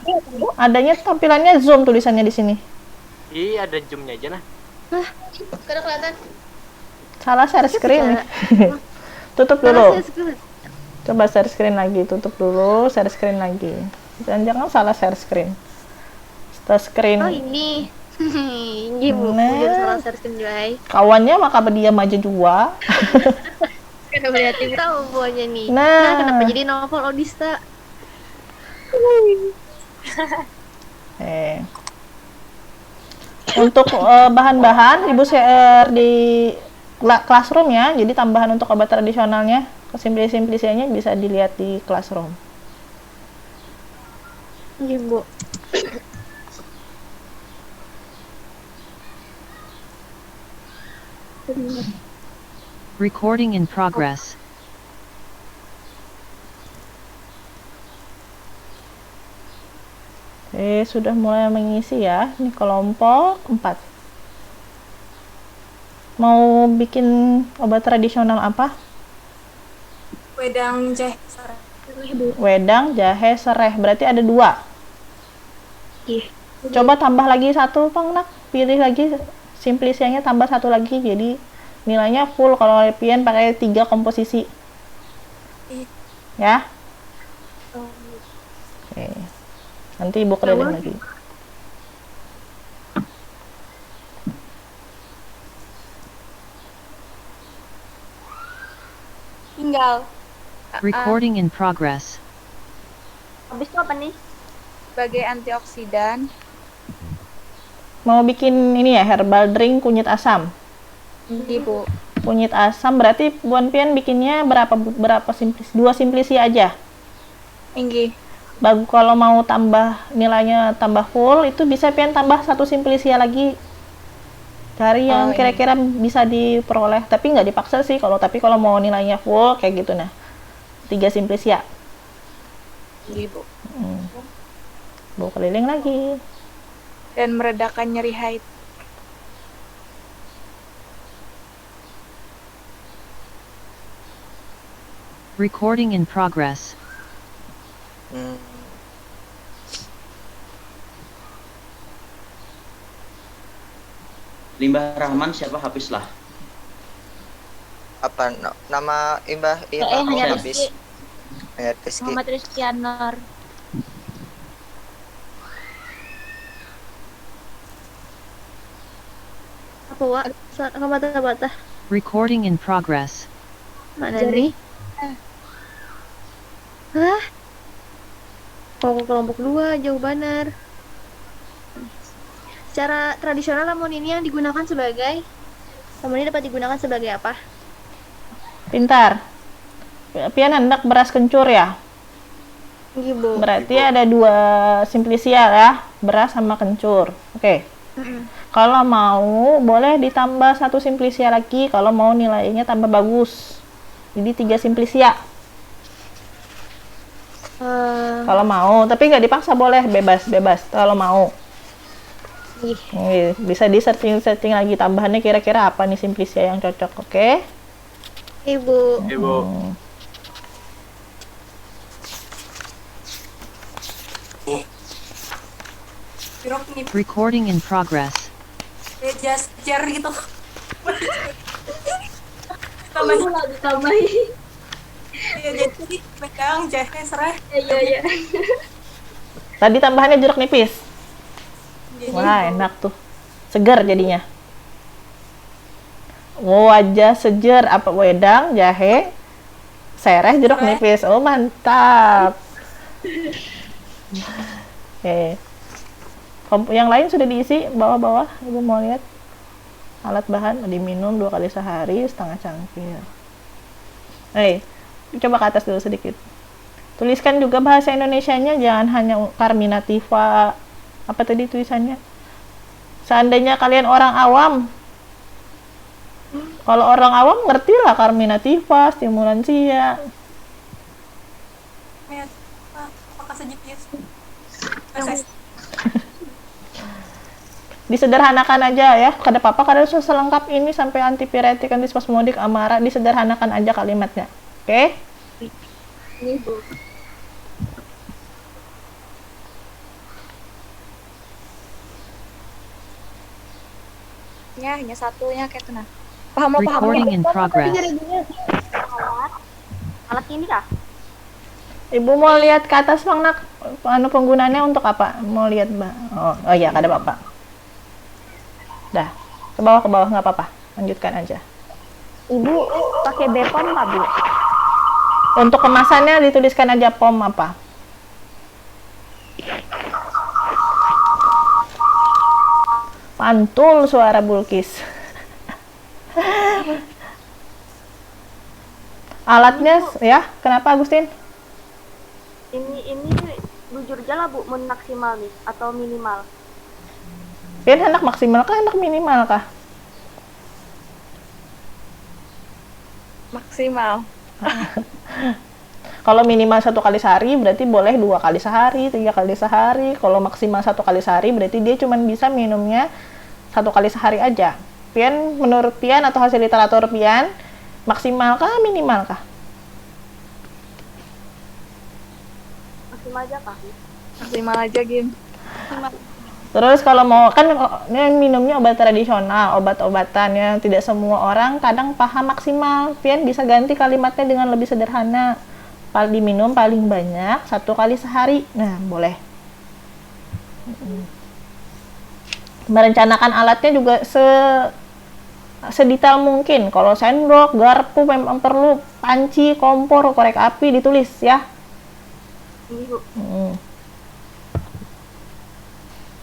Adanya tampilannya zoom tulisannya di sini. Iya, ada zoomnya aja lah. Kada kelihatan. Salah share screen nih. Tutup dulu. Coba share screen lagi, tutup dulu, share screen lagi. Jangan salah share screen. Share screen. Oh ini. Ini Bu, jangan salah share screen juga. Kawannya maka berdiam aja juga. Kenapa berarti tahu buahnya nih. Nah, kenapa jadi novel Odista? Untuk bahan-bahan Ibu share di Classroom ya. Jadi tambahan untuk obat tradisionalnya, simplisasinya bisa dilihat di Classroom. Iya Bu. Recording in progress. Sudah mulai mengisi ya. Ini kelompok 4. Mau bikin obat tradisional apa? Wedang jahe sereh. Wedang jahe sereh. Berarti ada 2. Coba tambah lagi 1, Pang Nak. Pilih lagi simplisianya, tambah 1 lagi. Jadi nilainya full. Kalau Pian pakai 3 komposisi. Ya. Oke. Nanti Ibu keliling lagi. Tinggal. Recording in progress. Habis itu apa nih? Sebagai antioksidan. Mau bikin ini ya, herbal drink kunyit asam. Ibu. Kunyit asam berarti Buan Pian bikinnya berapa simplis? 2 simplisi aja. Tinggi. Bagus, kalau mau tambah nilainya tambah full itu bisa Pian tambah 1 simplisia lagi. Cari yang kira-kira bisa diperoleh, tapi nggak dipaksa sih tapi kalau mau nilainya full kayak gitu nah. 3 simplisia. Ibu. Bu keliling lagi. Dan meredakan nyeri haid. Recording in progress. Limbah Rahman siapa? Hafiz lah. Apa nama Imbah hanya Hafiz? Rizky. Muhammad Rizky Anwar. Apa Wak? Kamu bata-bata. Recording in progress. Mana nih? Hah? Kelompok 2 jauh benar. Secara tradisional namun ini yang digunakan sebagai dapat digunakan sebagai apa? Pintar. Pian hendak beras kencur ya? Ibu. Berarti ada 2 simplisia ya, beras sama kencur. Oke. Kalau mau boleh ditambah 1 simplisia lagi kalau mau nilainya tambah bagus. Jadi 3 simplisia. Kalau mau, tapi nggak dipaksa, boleh bebas kalau mau. Bisa di setting lagi tambahannya kira-kira apa nih simplisia yang cocok, oke? Ibu. Recording in progress. Just share gitu. Kamu lagi ditambahin. Iya, jadi pegang jahe serai. Iya. Tadi tambahannya jeruk nipis. Wah, enak tuh. Segar jadinya. Oh, aja seger apa wedang, jahe, sereh, jeruk nipis. Oh, mantap. Oke. Yang lain sudah diisi bawah-bawah. Ibu mau lihat alat bahan diminum 2 kali sehari setengah cangkir. Coba ke atas dulu sedikit. Tuliskan juga bahasa Indonesianya, jangan hanya Carminativa. Apa tadi tulisannya? Seandainya kalian orang awam, kalau orang awam ngerti lah Carminativa, stimulansia. Apakah sejenis? Disederhanakan aja ya, kada apa-apa, kada usah selengkap ini sampai antipiretik, antispasmodik, amara, disederhanakan aja kalimatnya. Oke? Ini Bu. Ya, hanya satunya kayak itu nah. Paham. Recording in progress. Alat ini kah? Ibu mau lihat ke atas Bang Nak, penggunaannya untuk apa? Mau lihat Mbak? Oh iya, kada apa-apa. Dah, ke bawah nggak apa-apa. Lanjutkan aja. Ibu pakai Bepom nggak Bu? Untuk kemasannya dituliskan aja POM apa. Pantul suara Bulkis. Alatnya ya, kenapa Agustin? Ini jujur aja lah Bu, maksimal nih atau minimal? Pian hendak maksimal kah, hendak minimal kah? Maksimal. Kalau minimal 1 kali sehari berarti boleh 2 kali sehari, 3 kali sehari. Kalau maksimal 1 kali sehari berarti dia cuma bisa minumnya 1 kali sehari aja. Pian, menurut Pian atau hasil literatur Pian, maksimal kah, minimal kah? Maksimal aja kah? Maksimal aja, Gim. Terus kalau mau, kan ini minumnya obat tradisional, obat-obatan ya, tidak semua orang kadang paham maksimal. Pian bisa ganti kalimatnya dengan lebih sederhana. Diminum paling banyak 1 kali sehari. Nah, boleh. Merencanakan alatnya juga sedetail mungkin. Kalau sendok, garpu memang perlu, panci, kompor, korek api ditulis ya.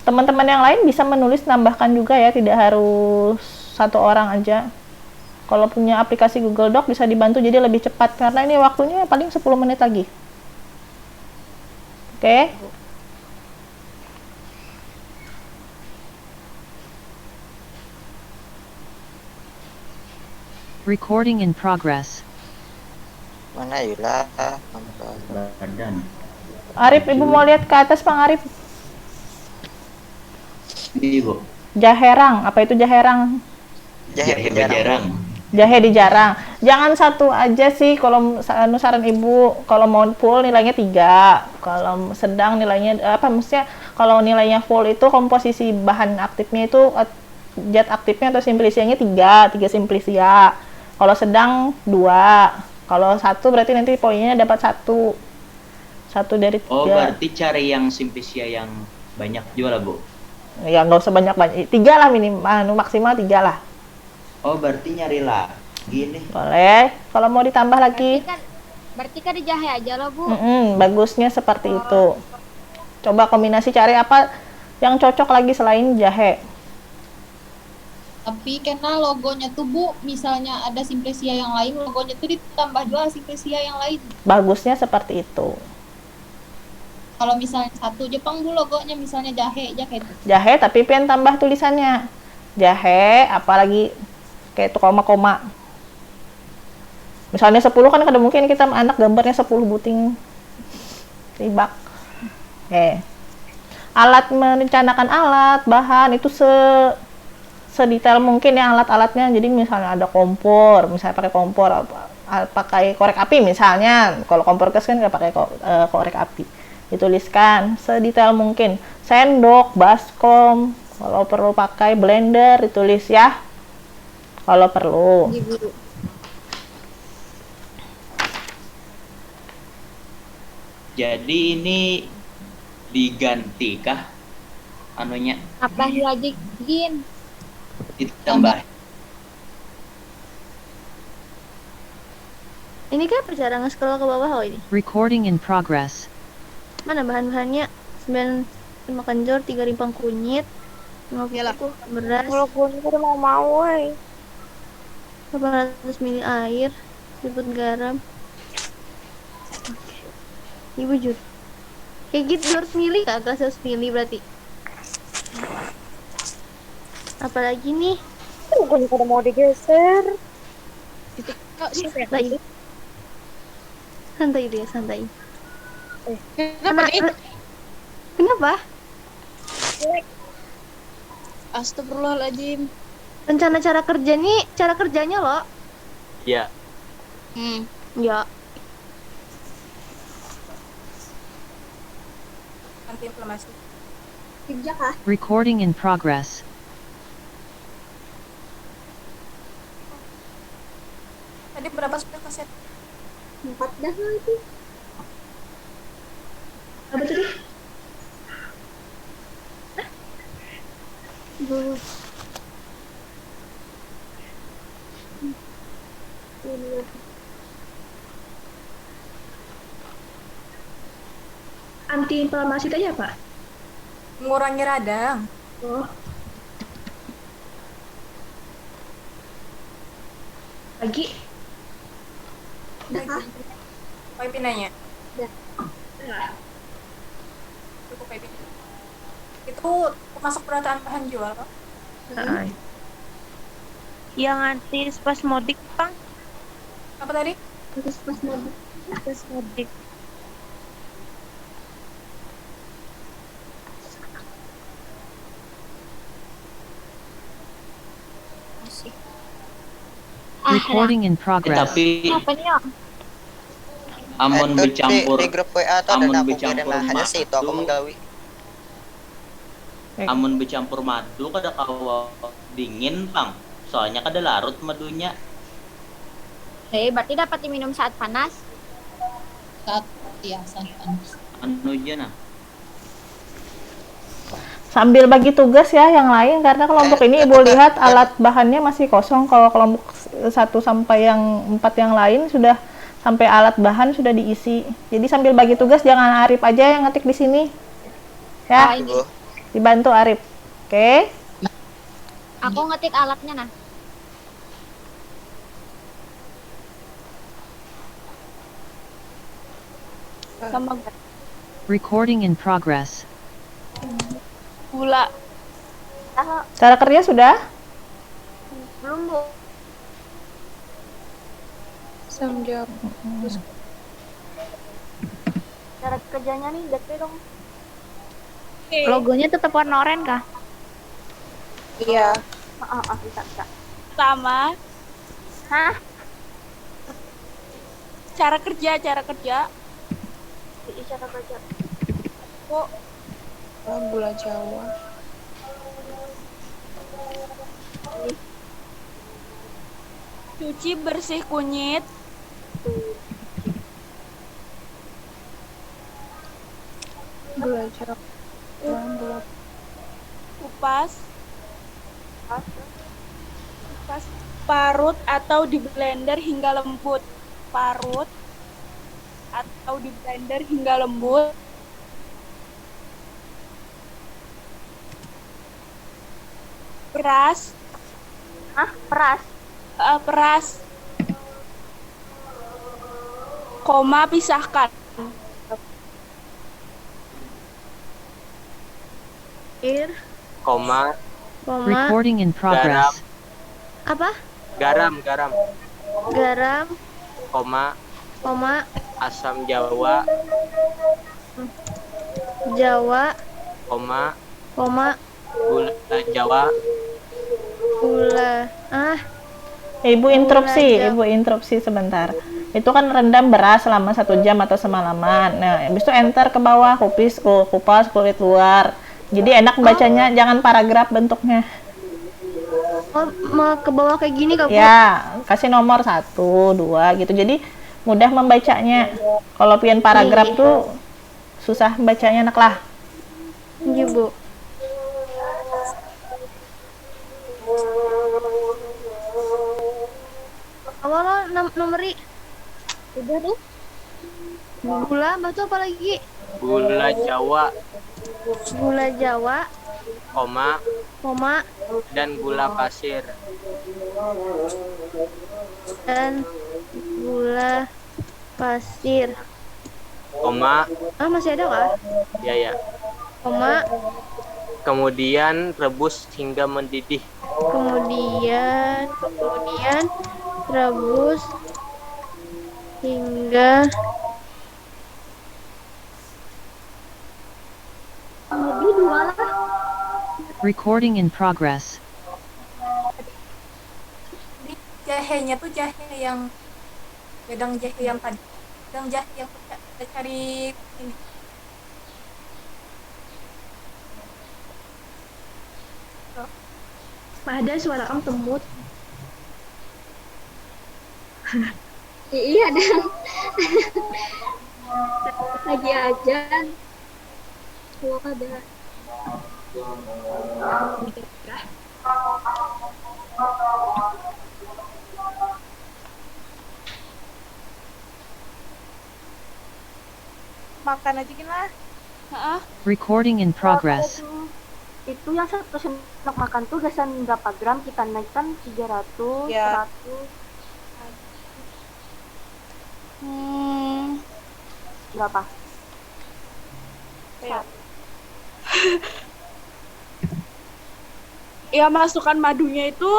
Teman-teman yang lain bisa menulis, tambahkan juga ya, tidak harus 1 orang aja. Kalau punya aplikasi Google Doc bisa dibantu jadi lebih cepat, karena ini waktunya paling 10 menit lagi. Oke? Recording in progress. Mana Yula? Badan. Arif, Ibu mau lihat ke atas Bang Arif. Ibu. Jaherang, apa itu jaherang? Jahe jarang. Jahe dijarang. Jangan 1 aja sih, kalau saran Ibu, kalau mau full nilainya 3. Kalau sedang nilainya maksudnya kalau nilainya full itu komposisi bahan aktifnya itu zat aktifnya atau simplisianya 3 simplisia. Kalau sedang 2. Kalau 1 berarti nanti poinnya dapat 1 dari 3. Oh, berarti cari yang simplisia yang banyak juga lah, Bu. Ya nggak usah banyak-banyak, 3 lah minimal, maksimal 3 lah. Oh, berarti nyari lah gini. Boleh, kalau mau ditambah lagi. Berarti kan di jahe aja loh Bu. Bagusnya seperti itu. Coba kombinasi, cari apa yang cocok lagi selain jahe. Tapi karena logonya tuh Bu, misalnya ada simplisia yang lain, logonya tuh ditambah 2 simplisia yang lain. Bagusnya seperti itu. Kalau misalnya 1 Jepang Bu logonya misalnya jahe aja kayak itu. Jahe tapi pengen tambah tulisannya. Jahe apalagi kayak itu koma-koma. Misalnya 10 kan kada mungkin kita anak gambarnya 10 buting ribak. Alat, merencanakan alat, bahan itu sedetail mungkin ya alat-alatnya. Jadi misalnya ada kompor, misalnya pakai kompor, pakai korek api misalnya. Kalau kompor gas kan nggak pakai korek api. Dituliskan sedetail mungkin. Sendok, baskom, Kalau perlu pakai blender ditulis ya. Kalau perlu. Iya, Guru. Jadi ini digantikah anunya? Apa lagi, Gin? Ditambah. Ini kan cara nge-scroll ke bawah oh ini. Recording in progress. Mana bahan-bahannya? 9 kencur, 3 rimpang kunyit, 50 beras, Kalau kunyit mau woi. 800 ml air, sedikit garam. Oke. Ibu jur. Kayak gitu 200 ml kagak 100 ml berarti. Apalagi nih? Kunyit udah mau digeser. Itu lagi. Santai dia, santai. Kenapa nih? Kenapa? Astagfirullahaladzim. Rencana cara kerjanya loh. Ya. Ya. Anti inflamasi. Kerja kah? Recording in progress. Tadi berapa sudah kaset? 4 dah lah itu. Apa tadi? Anti-inflamasi itu aja, Pak? Mengurangi radang. Oh. Lagi? Udah kah? Pakai pinanya. Udah. Cukup pakai pin. Itu termasuk perataan bahan jual, Pak? Yang anti spasmodik, Pang. Apa tadi? Anti spasmodik. Spasmodik. Recording in progress. Tapi Apa nih, ya? amun bercampur di grup WA atau amun ada aku bercampur kirim lah hanya sih itu aku madu, menggawi. amun bercampur madu kada kawa dingin Bang. Soalnya kada larut madunya. Berarti dapat diminum saat panas. Saat panas. Anu aja nah. Sambil bagi tugas ya yang lain, karena kelompok ini Ibu lihat alat bahannya masih kosong. Kalau kelompok 1 sampai yang 4 yang lain sudah sampai alat bahan sudah diisi. Jadi sambil bagi tugas jangan Arif aja yang ngetik di sini. Ya. Dibantu Arif. Oke. Aku ngetik alatnya nah. Sama Recording in progress. gula. Cara kerja sudah? Belum, Bu. Samjak. Cara kerjanya nih, dek dong. Logonya tetap warna oranye kah? Iya. Bisa. Sama. Hah? Cara kerja. Cara kerja. Kok Gula Jawa. cuci bersih kunyit. Gula Jawa. Gula. Kupas. Parut atau di blender hingga lembut. Parut atau di blender hingga lembut. Peras. Peras. Peras. Koma pisahkan. Koma. Recording in progress. Apa? Garam. Garam, Koma. Asam Jawa. Koma. Gula Jawa. Gula. Ibu interupsi sebentar. Itu kan rendam beras selama 1 jam atau semalaman. Nah, habis itu enter ke bawah, kupas kulit luar. Jadi enak bacanya, jangan paragraf bentuknya. Oh, mau ke bawah kayak gini Kak Bu? Ya, kasih nomor 1, 2 gitu. Jadi mudah membacanya. Kalau pian paragraf tuh susah bacanya anak lah. Iya Bu. Awal nomori. Udah tuh. Gula, batu apa lagi? Gula Jawa, Gula Jawa, koma, dan gula pasir. dan gula pasir. Koma, Masih ada kah? ya. Koma, Kemudian rebus hingga mendidih. kemudian rebus hingga mendidih 2 lah. Recording in progress. Jahenya tuh jahe yang wedang jahe yang tadi. Wedang jahe yang kita cari ini. Ada suara kamu temut. Iya dong. Lagi aja. Kalau ada. Makan aja gini lah. Recording in progress. Itu yang 1 sendok makan tuh gasan berapa gram kita naikkan 300, Ya. 100. Berapa? Ya. Ya masukkan madunya itu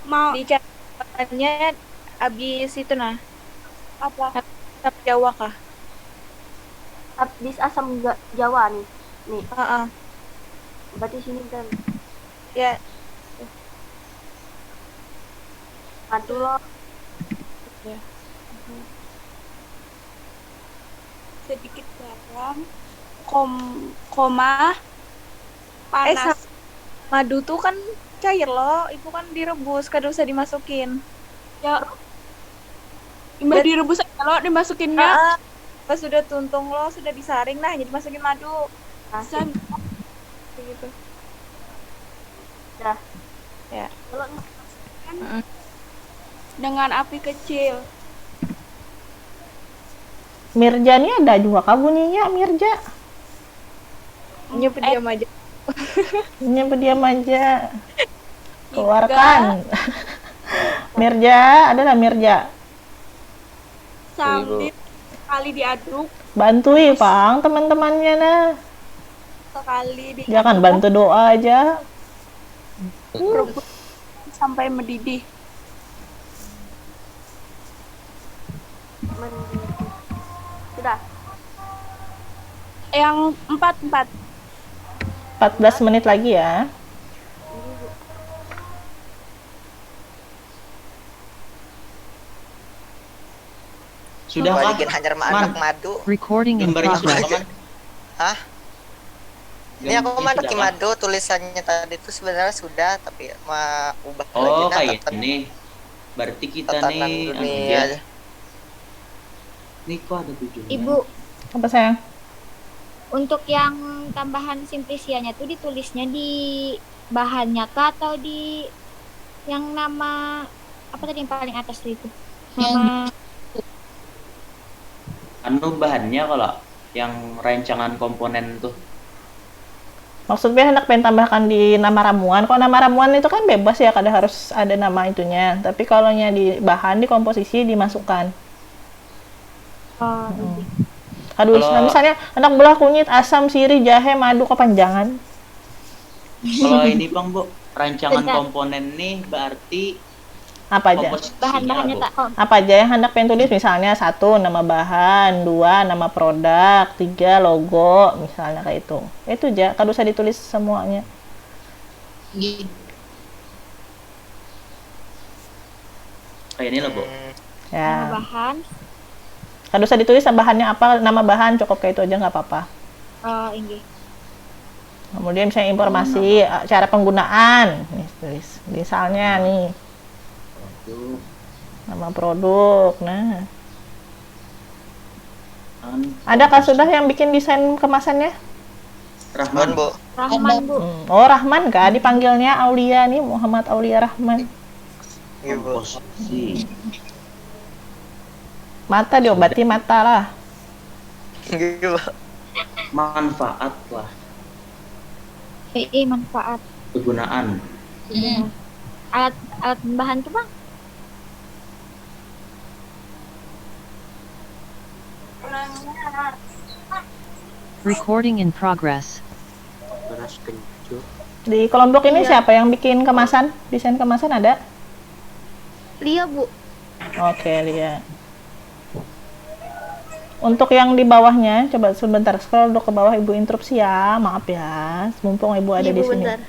mau dicarinya habis itu nah. Apa? Asam Jawa kah? Habis asam Jawa nih. Nih. Berarti sini kan. Ya. Madu loh. Ya. Sedikit garam, koma, panas. Madu tuh kan cair loh, itu kan direbus, kada usah dimasukin. Ya. Imbah direbus aja lo, dimasukinnya. Pas sudah tuntung lo, sudah disaring, nah jadi masukin madu. Bisa begitu. Dah. Ya. Kalau Dengan api kecil. Mirja nih ada juga kah bunyinya Mirja? Nyep diam aja. Nyep diam aja. Keluarkan. Mirja, ada lah Mirja. Sambil sekali diaduk. Bantui Pang teman-temannya nah. Sekali diaduk. Jangan bantu doa aja. Rebus sampai mendidih. Sudah. Yang 4 14 menit lagi ya. Sudah kah? Bikin hajar anak madu. Recording in Gambarnya sudah progress. kapan? Hah? Ini aku pakai madu, tulisannya tadi itu sebenarnya sudah, tapi ubah lagi. Oh, kayak ini. Berarti kita nih dunia. Nih kok ada 7. Ibu, Apa sayang? untuk yang tambahan simplisianya tuh ditulisnya di bahannya kah atau di yang nama apa tadi yang paling atas itu? Nama Anu bahannya kalau yang rancangan komponen tuh. Maksudnya hendak pengen tambahkan di nama ramuan. Kalau nama ramuan itu kan bebas ya, kada harus ada nama itunya. Tapi kalau nya di bahan, di komposisi dimasukkan. Aduh, misalnya anak belah kunyit, asam, sirih, jahe, madu, kepanjangan. Kalau ini Bang Bu, rancangan komponen nih berarti apa aja? Bahan-bahannya tak. Apa aja yang hendak pengen tulis? Misalnya 1 nama bahan, 2 nama produk, 3 logo, misalnya kayak itu. Itu aja, kada usah ditulis semuanya. Kayak ini loh Bu. Ya. Nama bahan. Kada usah ditulis bahannya apa, nama bahan cukup kayak itu aja nggak apa-apa. Oh, ini. Kemudian misalnya informasi cara penggunaan, nih tulis. Misalnya nih nama produk. Nah, adakah sudah yang bikin desain kemasannya? Rahman, Bu. Rahman, Bu. Oh, Rahman kah? Dipanggilnya Aulia nih, Muhammad Aulia Rahman. Iya, Bu. Mata diobati mata lah. Iya, Bu. Manfaat lah. Manfaat. Kegunaan. Alat bahan tuh, Bang. Recording in progress. Beras kencur. Di kelompok ini siapa yang bikin kemasan? Desain kemasan ada? Lia, Bu. Oke, Lia. Untuk yang di bawahnya, coba sebentar scroll dulu ke bawah, Ibu interupsi ya. Maaf ya, mumpung Ibu ada di sini. Bentar.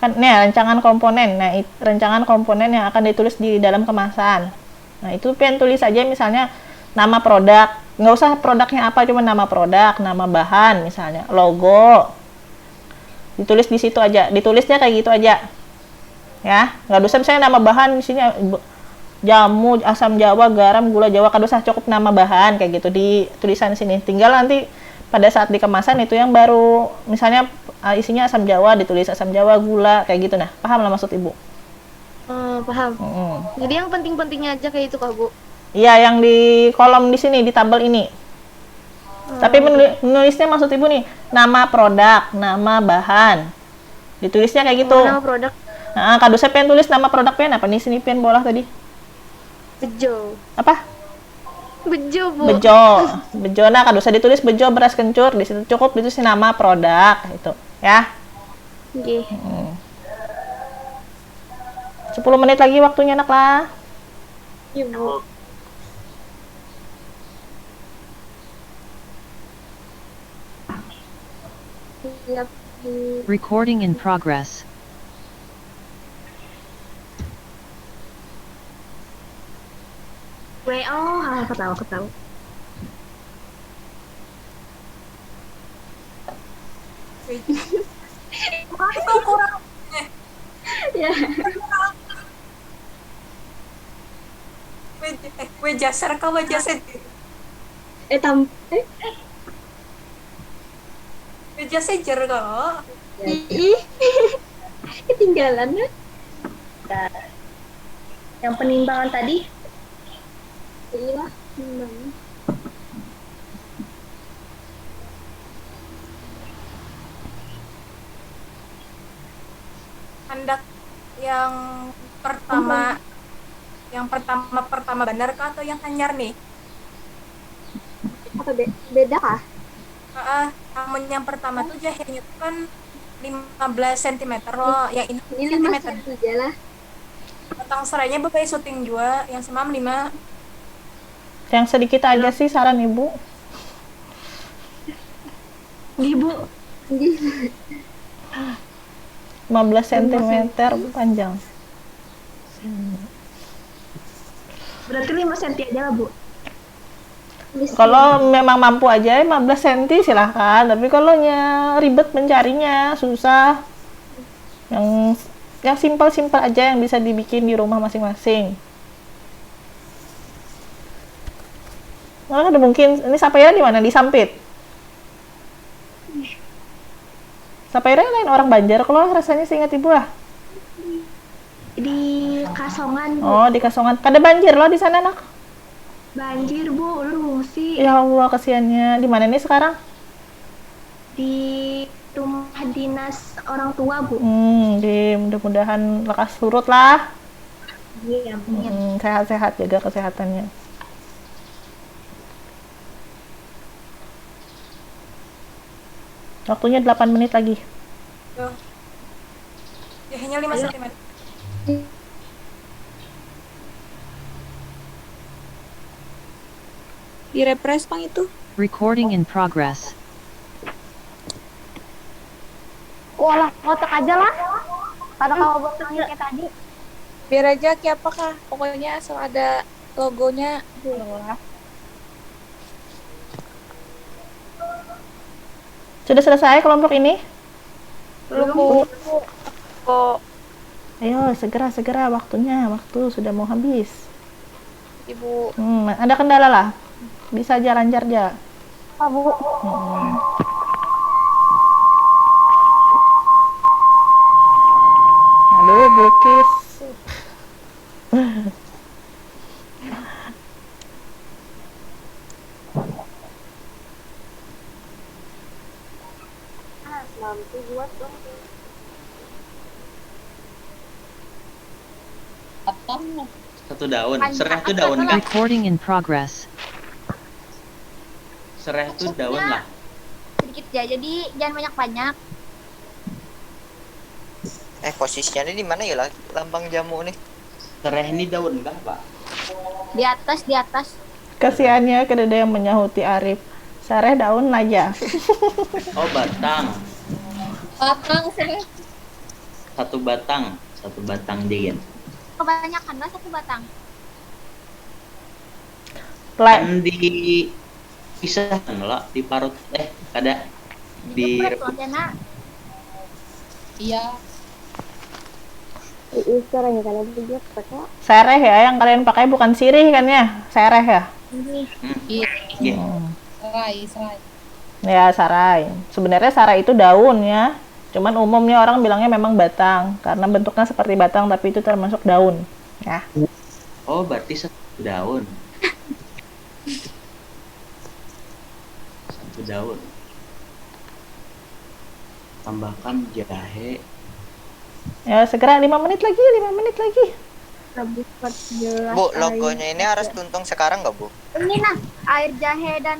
Kan nih rancangan komponen. Nah, rancangan komponen yang akan ditulis di dalam kemasan. Nah, itu pengen tulis aja misalnya nama produk. Nggak usah produknya apa, cuma nama produk, nama bahan misalnya, logo. Ditulis di situ aja. Ditulisnya kayak gitu aja. Ya, nggak usah misalnya nama bahan di sini jamu, asam jawa, garam, gula jawa, kan usah cukup nama bahan kayak gitu di tulisan sini. Tinggal nanti pada saat di kemasan itu yang baru misalnya isinya asam jawa, ditulis asam jawa, gula kayak gitu. Nah, paham lah maksud Ibu? Paham. Jadi yang penting-pentingnya aja kayak itu, Kak, Bu. Iya, yang di kolom di sini di tabel ini. Tapi menulisnya maksud Ibu nih, nama produk, nama bahan. Ditulisnya kayak gitu. Nama produk. Nah, Kak Dusa pengen tulis nama produk pengen apa nih sini pengen bola tadi? Bejo. Apa? Bejo, Bu. Bejo. Nah, Kak Dusa ditulis bejo beras kencur, di situ cukup ditulis nama produk itu, ya. Oke. 10 menit lagi waktunya, Nak lah. Iya, Bu. Recording in progress. Ketahu. Itu kurang. Ya. Wejasar kau wajaset. Wejasejer kau. Ih. Ketinggalan ya. Yang penimbangan tadi. Iya, penimbangan. Hendak yang pertama benar kah atau yang hanyar nih? Apa beda kah? Namun yang pertama tuh jahitnya tuh kan 15 cm loh, yang ini cm aja lah. Batang serainya bekai syuting juga, yang semam 5. Yang sedikit aja sih saran Ibu. Ibu. 15 cm panjang. Berarti 5 cm aja lah, Bu. Kalau memang mampu aja 15 cm silahkan, tapi kalau ribet mencarinya susah, yang simpel-simpel aja yang bisa dibikin di rumah masing-masing. Nah, ada mungkin ini Sapaira di mana? Di Sampit. Sapaira lain orang Banjar kalau rasanya seingat Ibu lah. Di Kasongan, Bu. Oh, di Kasongan. Kada banjir loh di sana, Nak. Banjir, Bu, lu ngungsi. Ya Allah, kasihannya. Di mana nih sekarang? Di rumah dinas orang tua, Bu. Mudah-mudahan lekas surut lah. Iya, amin. Sehat-sehat, jaga kesehatannya. Waktunya 8 menit lagi. Tuh. Jahitnya 5 cm. Di refresh Bang itu. Recording in progress. Walah, ngotak aja lah. Karena kalau buat kayak tadi. Biar aja kayak apa kah? Pokoknya asal ada logonya. Sudah selesai kelompok ini? Belum, Bu. Kok. Ayo, segera waktunya. Waktu sudah mau habis. Ibu. Ada kendala lah. Bisa aja lancar aja. Bu. Halo, Bukis. Nanti buat dong. Satu daun. Serai itu daun kan? Recording in progress. Serai itu daun lah. Sedikit aja, jadi jangan banyak-banyak. Posisinya di mana ya lambang jamu nih? Serai ini daun kah, Pak? Di atas. Kasihannya kedede yang menyahuti Arif. Sareh daun aja. Oh, batang. Serai. Satu batang dingin. Kebanyakan lah 1 batang. Kan dipisah lah, diparut ada di Iya. Ini sekarang kan ada juga pakai. Sereh ya yang kalian pakai, bukan sirih kan ya? Sereh ya? Iya. Serai. Ya, sarai. Sebenarnya sarai itu daun ya. Cuman umumnya orang bilangnya memang batang karena bentuknya seperti batang tapi itu termasuk daun ya. Oh, berarti satu daun. Satu daun. Tambahkan jahe. Ya, segera 5 menit lagi. Bu, logonya ini harus tuntung sekarang nggak, Bu? Ini nah, air jahe dan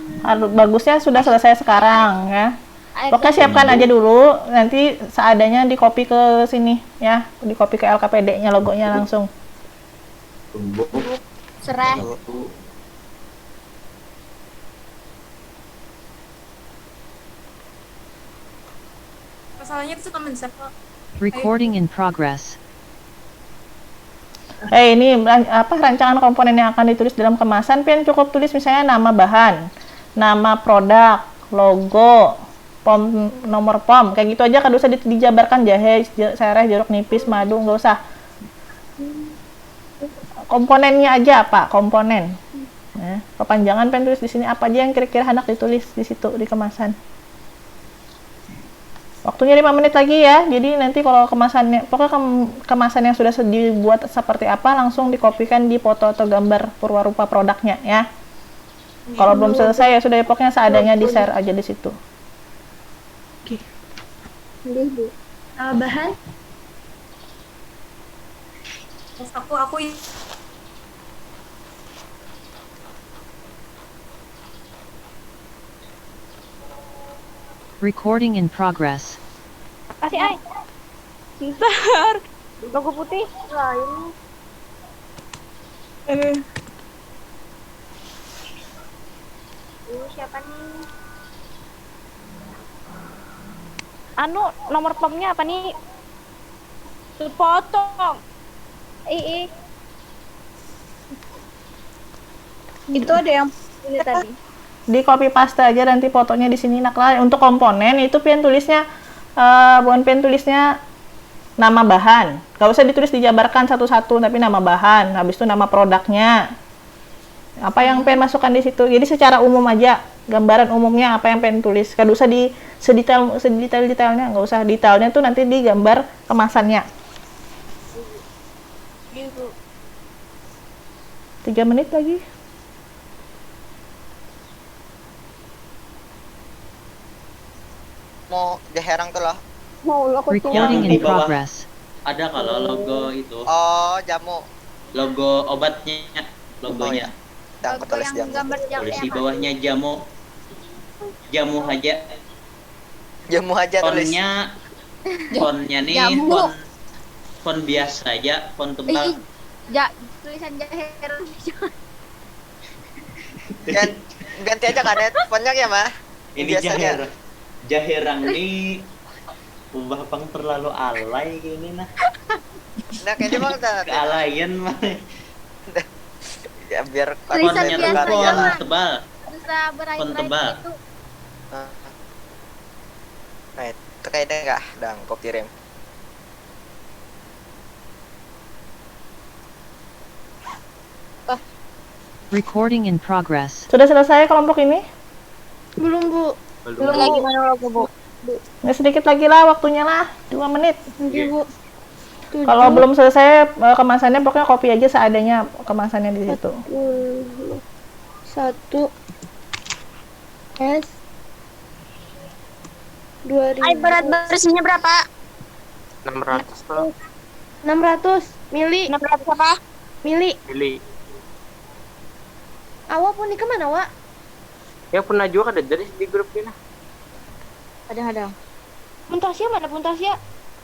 Bagusnya sudah selesai sekarang ya. Pokoknya siapkan aja dulu, nanti seadanya di copy ke sini ya, di copy ke LKPD-nya logonya langsung. serai. Masalahnya itu teman siapa? Recording in progress. Ini rancangan komponen yang akan ditulis dalam kemasan, Pian cukup tulis misalnya nama bahan, nama produk, logo, nomor POM, kayak gitu aja, kan usah dijabarkan jahe, sereh, jeruk nipis, madu, nggak usah. Komponennya aja apa? Komponen. Ya, kepanjangan pen tulis di sini apa aja yang kira-kira hendak ditulis di situ di kemasan. Waktunya 5 menit lagi ya. Jadi nanti kalau kemasannya, pokoknya kemasan yang sudah dibuat seperti apa langsung dikopikan di foto atau gambar purwarupa produknya ya. Kalau belum selesai ya sudah, pokoknya seadanya di-share aja di situ. Oke. Bu. Bahan? Aku Recording in progress. Kasih Ai. Bentar. Logo putih. Lah ini. Ini siapa nih? Anu, nomor POM-nya apa nih? Potong. Itu ada yang ini tadi. Di copy paste aja nanti fotonya di sini. Nah, untuk komponen itu pian tulisnya bukan pian tulisnya nama bahan. Gak usah ditulis dijabarkan satu-satu, tapi nama bahan. Habis itu nama produknya. Apa yang pengen masukkan di situ. Jadi secara umum aja, gambaran umumnya apa yang pengen tulis. Gak usah sedetail-detailnya, nggak usah. Detailnya tuh nanti di gambar kemasannya. 3 menit lagi. Mau jaherang tuh loh. Mau lo Recording in progress. Ada kalau logo itu. Oh, jamu. Logo obatnya, logonya. Aku tulis jamu. Tulis di bawahnya jamu. Jamu aja. Jamu aja tulis. Fontnya nih font biasa aja, font tebal. Tulisan jaherang. Ganti aja kadet fontnya ya, Mah. Ini jaherang nih ubah pang terlalu alay gini nah. Nah kayaknya bang kealayan mah. Ya biar fontnya tebal. Bisa font tebal. Nah, itu kayaknya enggak, dang, kau kirim. Recording in progress. Sudah selesai kelompok ini? Belum, Bu. Belum lagi monolog, Bu. Nggak, sedikit lagi lah waktunya lah, 2 menit. Bu. Kalau belum selesai kemasannya, pokoknya kopi aja seadanya kemasannya di situ. 1 S 2000. Berat bersihnya berapa? 600 loh. 600 mili. 600 apa? Mili. Awak pun di kemana, Wak? Ya pernah juga ada jadi di grup ini. Ada. Puntasya mana Puntasya?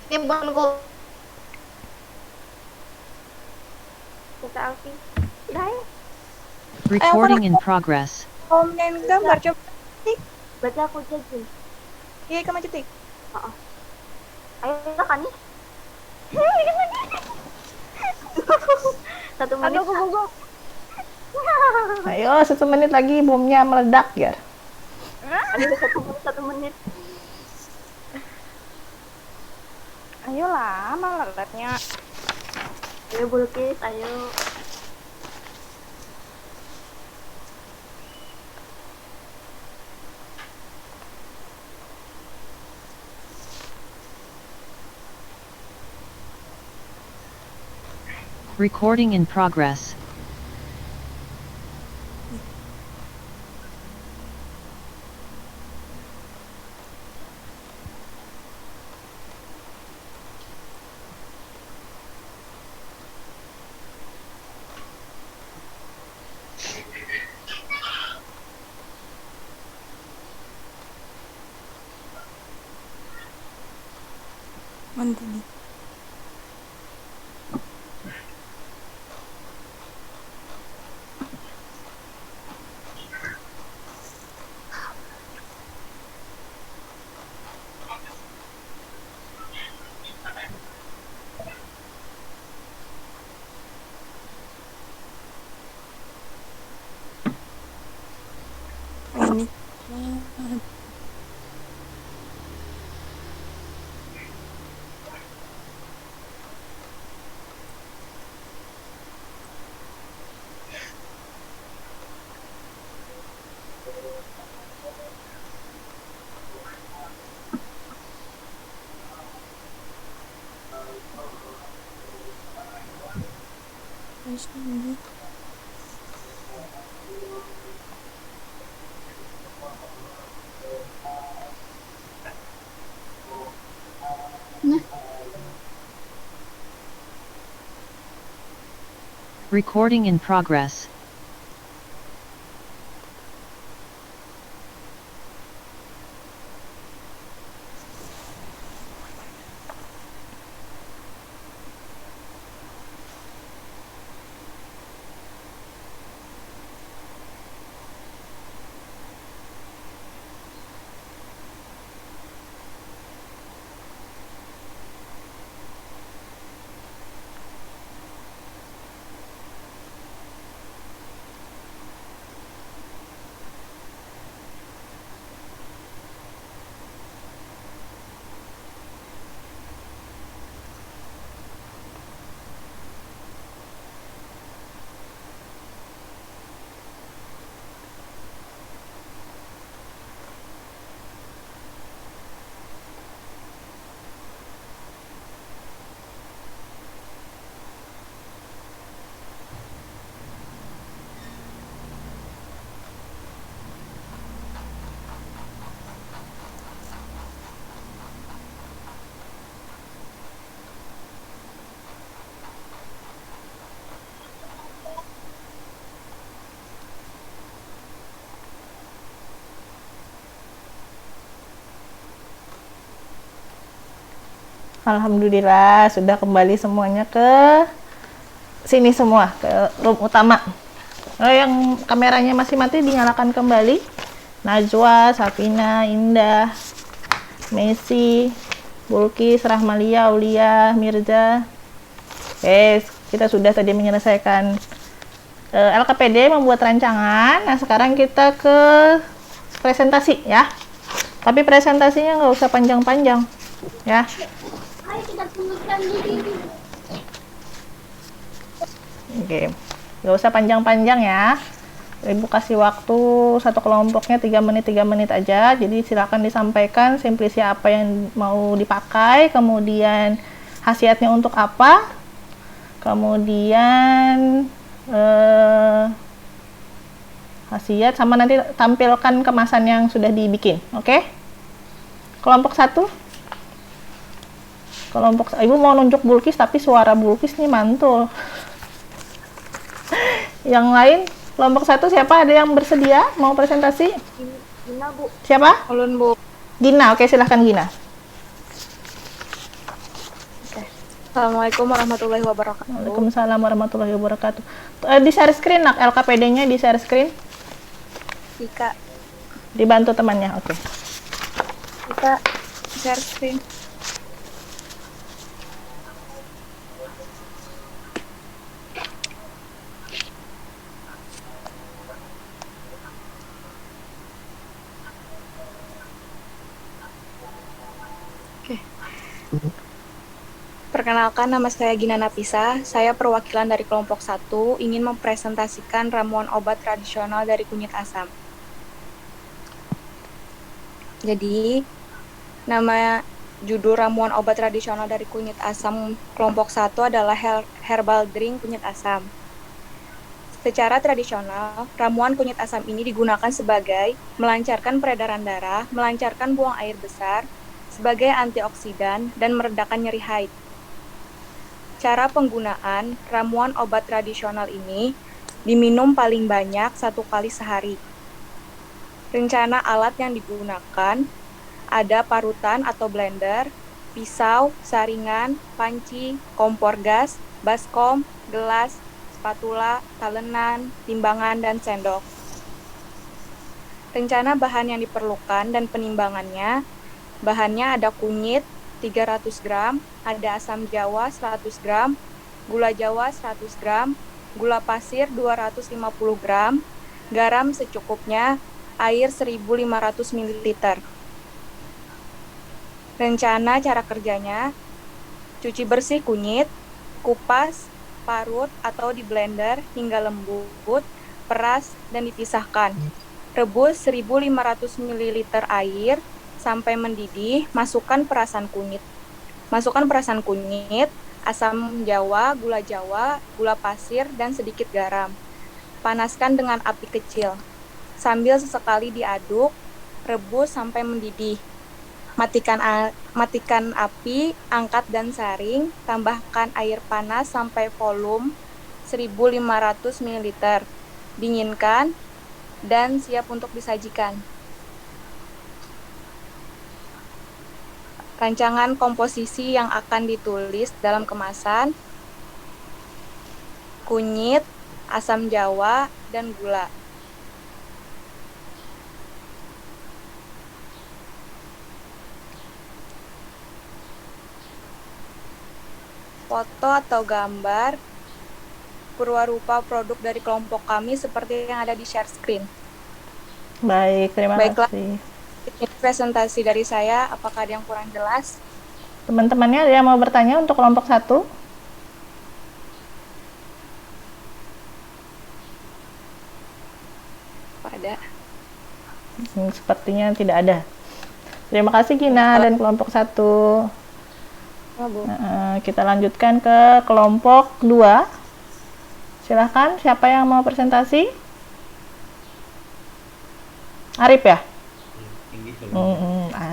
Ini bukan gue. Kita Alfi. Udah ya. Recording in progress. Komen gambar coba. Berarti aku jajin. Iya, kamu cetik. Ayo kan nih. 1 menit. Aduh, gugup. Ayo, 1 menit lagi bomnya meledak ya. Ayo 1 menit. Ayo lama leletnya. Ayo Bulkis, ayo. Recording in progress. Mantap. Ini Recording in progress. Alhamdulillah sudah kembali semuanya ke sini semua, ke room utama. Yang kameranya masih mati dinyalakan kembali. Najwa, Safina, Indah, Messi, Bulkis, Rahmalia, Aulia, Mirza. Kita sudah tadi menyelesaikan LKPD, membuat rancangan. Nah, sekarang kita ke presentasi ya. Tapi presentasinya nggak usah panjang-panjang, ya. Oke, nggak usah panjang-panjang ya. Ibu kasih waktu satu kelompoknya 3 menit aja. Jadi silakan disampaikan simplisia apa yang mau dipakai, kemudian khasiatnya untuk apa, kemudian khasiat sama nanti tampilkan kemasan yang sudah dibikin. Oke? Kelompok 1. Ibu mau nunjuk Bulkis tapi suara Bulkis nih mantul. Yang lain, kelompok 1 siapa? Ada yang bersedia mau presentasi? Gina, Bu. Siapa? Ulun, Bu. Gina, oke silahkan Gina. Assalamualaikum warahmatullahi wabarakatuh. Waalaikumsalam warahmatullahi wabarakatuh. Di share screen nak, LKPD-nya di share screen. Ika. Dibantu temannya, oke. Ika, share screen. Perkenalkan, nama saya Gina Napisa. Saya perwakilan dari kelompok 1 ingin mempresentasikan ramuan obat tradisional dari kunyit asam. Jadi, nama judul ramuan obat tradisional dari kunyit asam kelompok 1 adalah herbal drink kunyit asam. Secara tradisional, ramuan kunyit asam ini digunakan sebagai melancarkan peredaran darah, melancarkan buang air besar, sebagai antioksidan, dan meredakan nyeri haid. Cara penggunaan ramuan obat tradisional ini diminum paling banyak 1 kali sehari. Rencana alat yang digunakan ada parutan atau blender, pisau, saringan, panci, kompor gas, baskom, gelas, spatula, talenan, timbangan, dan sendok. Rencana bahan yang diperlukan dan penimbangannya, bahannya ada kunyit 300 gram, ada asam jawa 100 gram, gula jawa 100 gram, gula pasir 250 gram, garam secukupnya, air 1500 ml. Rencana cara kerjanya, cuci bersih kunyit, kupas, parut atau di blender hingga lembut, peras dan dipisahkan. Rebus 1500 ml air sampai mendidih, masukkan perasan kunyit. Masukkan perasan kunyit, asam jawa, gula pasir, dan sedikit garam. Panaskan dengan api kecil. Sambil sesekali diaduk, rebus sampai mendidih. Matikan api, angkat dan saring, tambahkan air panas sampai volume 1500 ml. Dinginkan dan siap untuk disajikan. Rancangan komposisi yang akan ditulis dalam kemasan, kunyit, asam jawa, dan gula. Foto atau gambar purwarupa produk dari kelompok kami seperti yang ada di share screen. Baik, terima kasih. Ini presentasi dari saya, apakah ada yang kurang jelas? Teman-temannya ada yang mau bertanya untuk kelompok 1? Ada. Sepertinya tidak ada. Terima kasih Gina dan kelompok 1. Kita lanjutkan ke kelompok 2. Silahkan, siapa yang mau presentasi? Arif ya?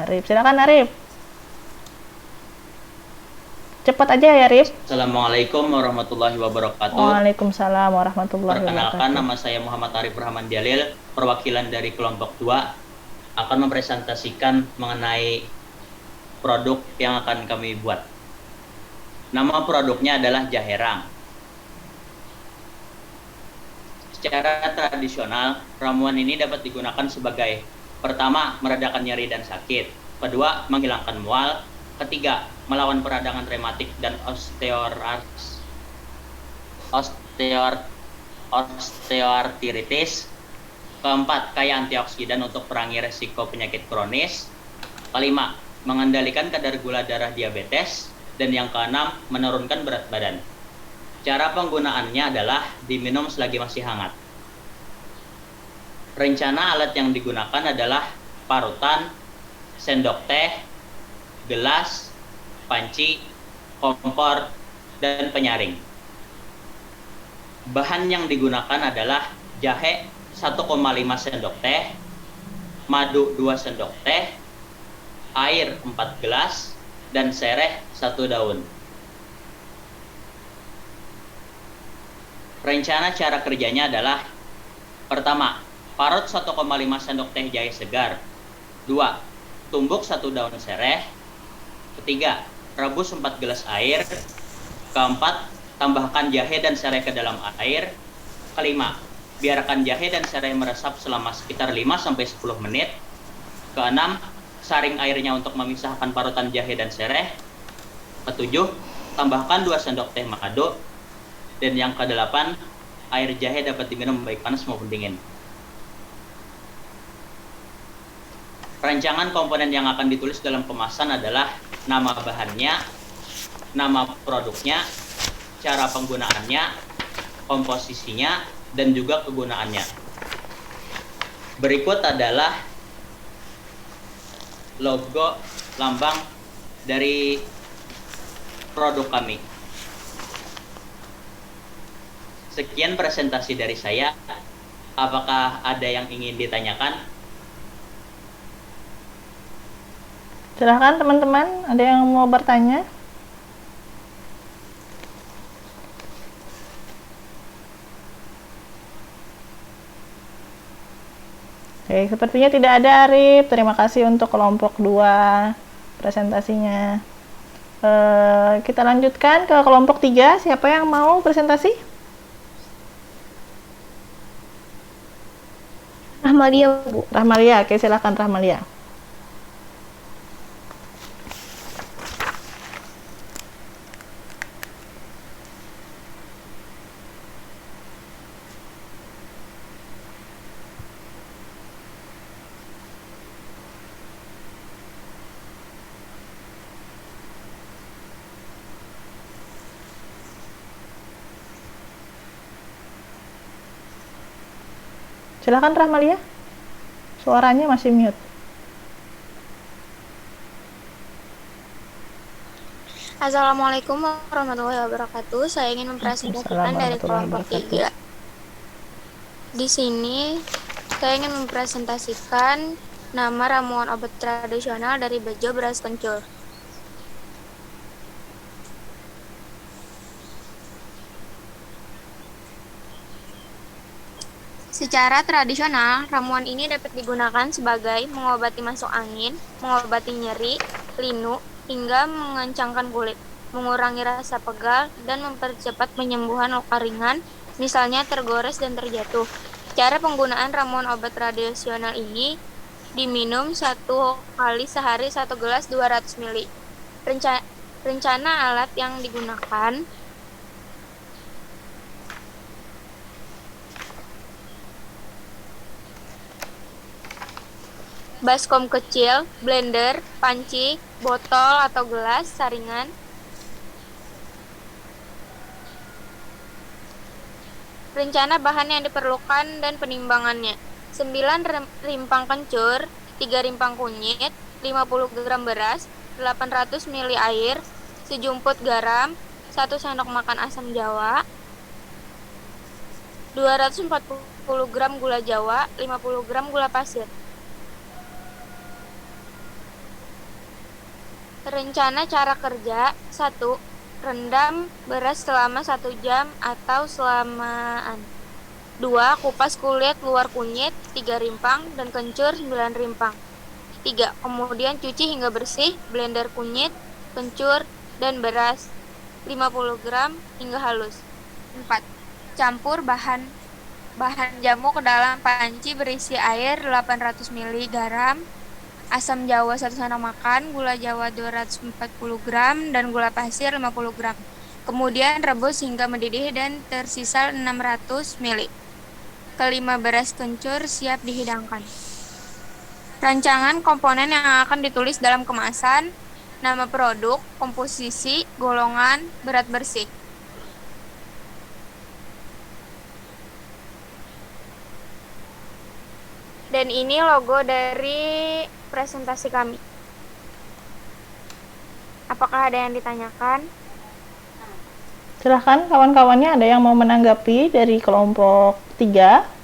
Arif, silakan Arif. Cepat aja ya Arif. Assalamualaikum warahmatullahi wabarakatuh. Waalaikumsalam warahmatullahi wabarakatuh. Perkenalkan, nama saya Muhammad Arif Rahman Jalil, perwakilan dari kelompok 2, akan mempresentasikan mengenai produk yang akan kami buat. Nama produknya adalah Jaherang. Secara tradisional, ramuan ini dapat digunakan sebagai pertama, meredakan nyeri dan sakit. Kedua, menghilangkan mual. Ketiga, melawan peradangan rematik dan osteoartritis. Keempat, kaya antioksidan untuk perangi resiko penyakit kronis. Kelima, mengendalikan kadar gula darah diabetes. Dan yang keenam, menurunkan berat badan. Cara penggunaannya adalah diminum selagi masih hangat. Rencana alat yang digunakan adalah parutan, sendok teh, gelas, panci, kompor, dan penyaring. Bahan yang digunakan adalah jahe 1,5 sendok teh, madu 2 sendok teh, air 4 gelas, dan sereh 1 daun. Rencana cara kerjanya adalah: pertama, parut 1,5 sendok teh jahe segar. 2. Tumbuk 1 daun sereh. Ketiga, rebus 4 gelas air. Keempat, tambahkan jahe dan serai ke dalam air. Kelima, biarkan jahe dan serai meresap selama sekitar 5-10 menit. Keenam, saring airnya untuk memisahkan parutan jahe dan serai. Ketujuh, tambahkan 2 sendok teh madu. Dan yang kedelapan, air jahe dapat diminum baik panas maupun dingin. Rancangan komponen yang akan ditulis dalam kemasan adalah nama bahannya, nama produknya, cara penggunaannya, komposisinya, dan juga kegunaannya. Berikut adalah logo lambang dari produk kami. Sekian presentasi dari saya. Apakah ada yang ingin ditanyakan? Silahkan teman-teman, ada yang mau bertanya? Oke, sepertinya tidak ada, Arif. Terima kasih untuk kelompok 2 presentasinya. Kita lanjutkan ke kelompok 3. Siapa yang mau presentasi? Rahmalia, Bu. Rahmalia, oke, silakan Rahmalia. Silakan Rahmalia. Suaranya masih mute. Assalamualaikum warahmatullahi wabarakatuh. Saya ingin mempresentasikan dari kelompok 3. Di sini saya ingin mempresentasikan nama ramuan obat tradisional dari Bejo beras kencur. Secara tradisional, ramuan ini dapat digunakan sebagai mengobati masuk angin, mengobati nyeri, linu, hingga mengencangkan kulit, mengurangi rasa pegal, dan mempercepat penyembuhan luka ringan, misalnya tergores dan terjatuh. Cara penggunaan ramuan obat tradisional ini diminum 1 kali sehari 1 gelas 200 ml. Rencana alat yang digunakan: baskom kecil, blender, panci, botol atau gelas, saringan. Rencana bahan yang diperlukan dan penimbangannya: 9 rimpang kencur, 3 rimpang kunyit, 50 gram beras, 800 ml air, sejumput garam, 1 sendok makan asam jawa, 240 gram gula jawa, 50 gram gula pasir. Rencana cara kerja: 1. Rendam beras selama 1 jam atau selamaan. 2. Kupas kulit luar kunyit 3 rimpang dan kencur 9 rimpang. 3. Kemudian cuci hingga bersih, blender kunyit, kencur, dan beras 50 gram hingga halus. 4. Campur bahan jamu ke dalam panci berisi air 800 ml, garam, asam jawa 1 sendok makan, gula jawa 240 gram, dan gula pasir 50 gram. Kemudian rebus hingga mendidih dan tersisa 600 ml. Kelima, beras kencur siap dihidangkan. Rancangan komponen yang akan ditulis dalam kemasan, nama produk, komposisi, golongan, berat bersih. Dan ini logo dari presentasi kami. Apakah ada yang ditanyakan? Silahkan kawan-kawannya, ada yang mau menanggapi dari kelompok 3?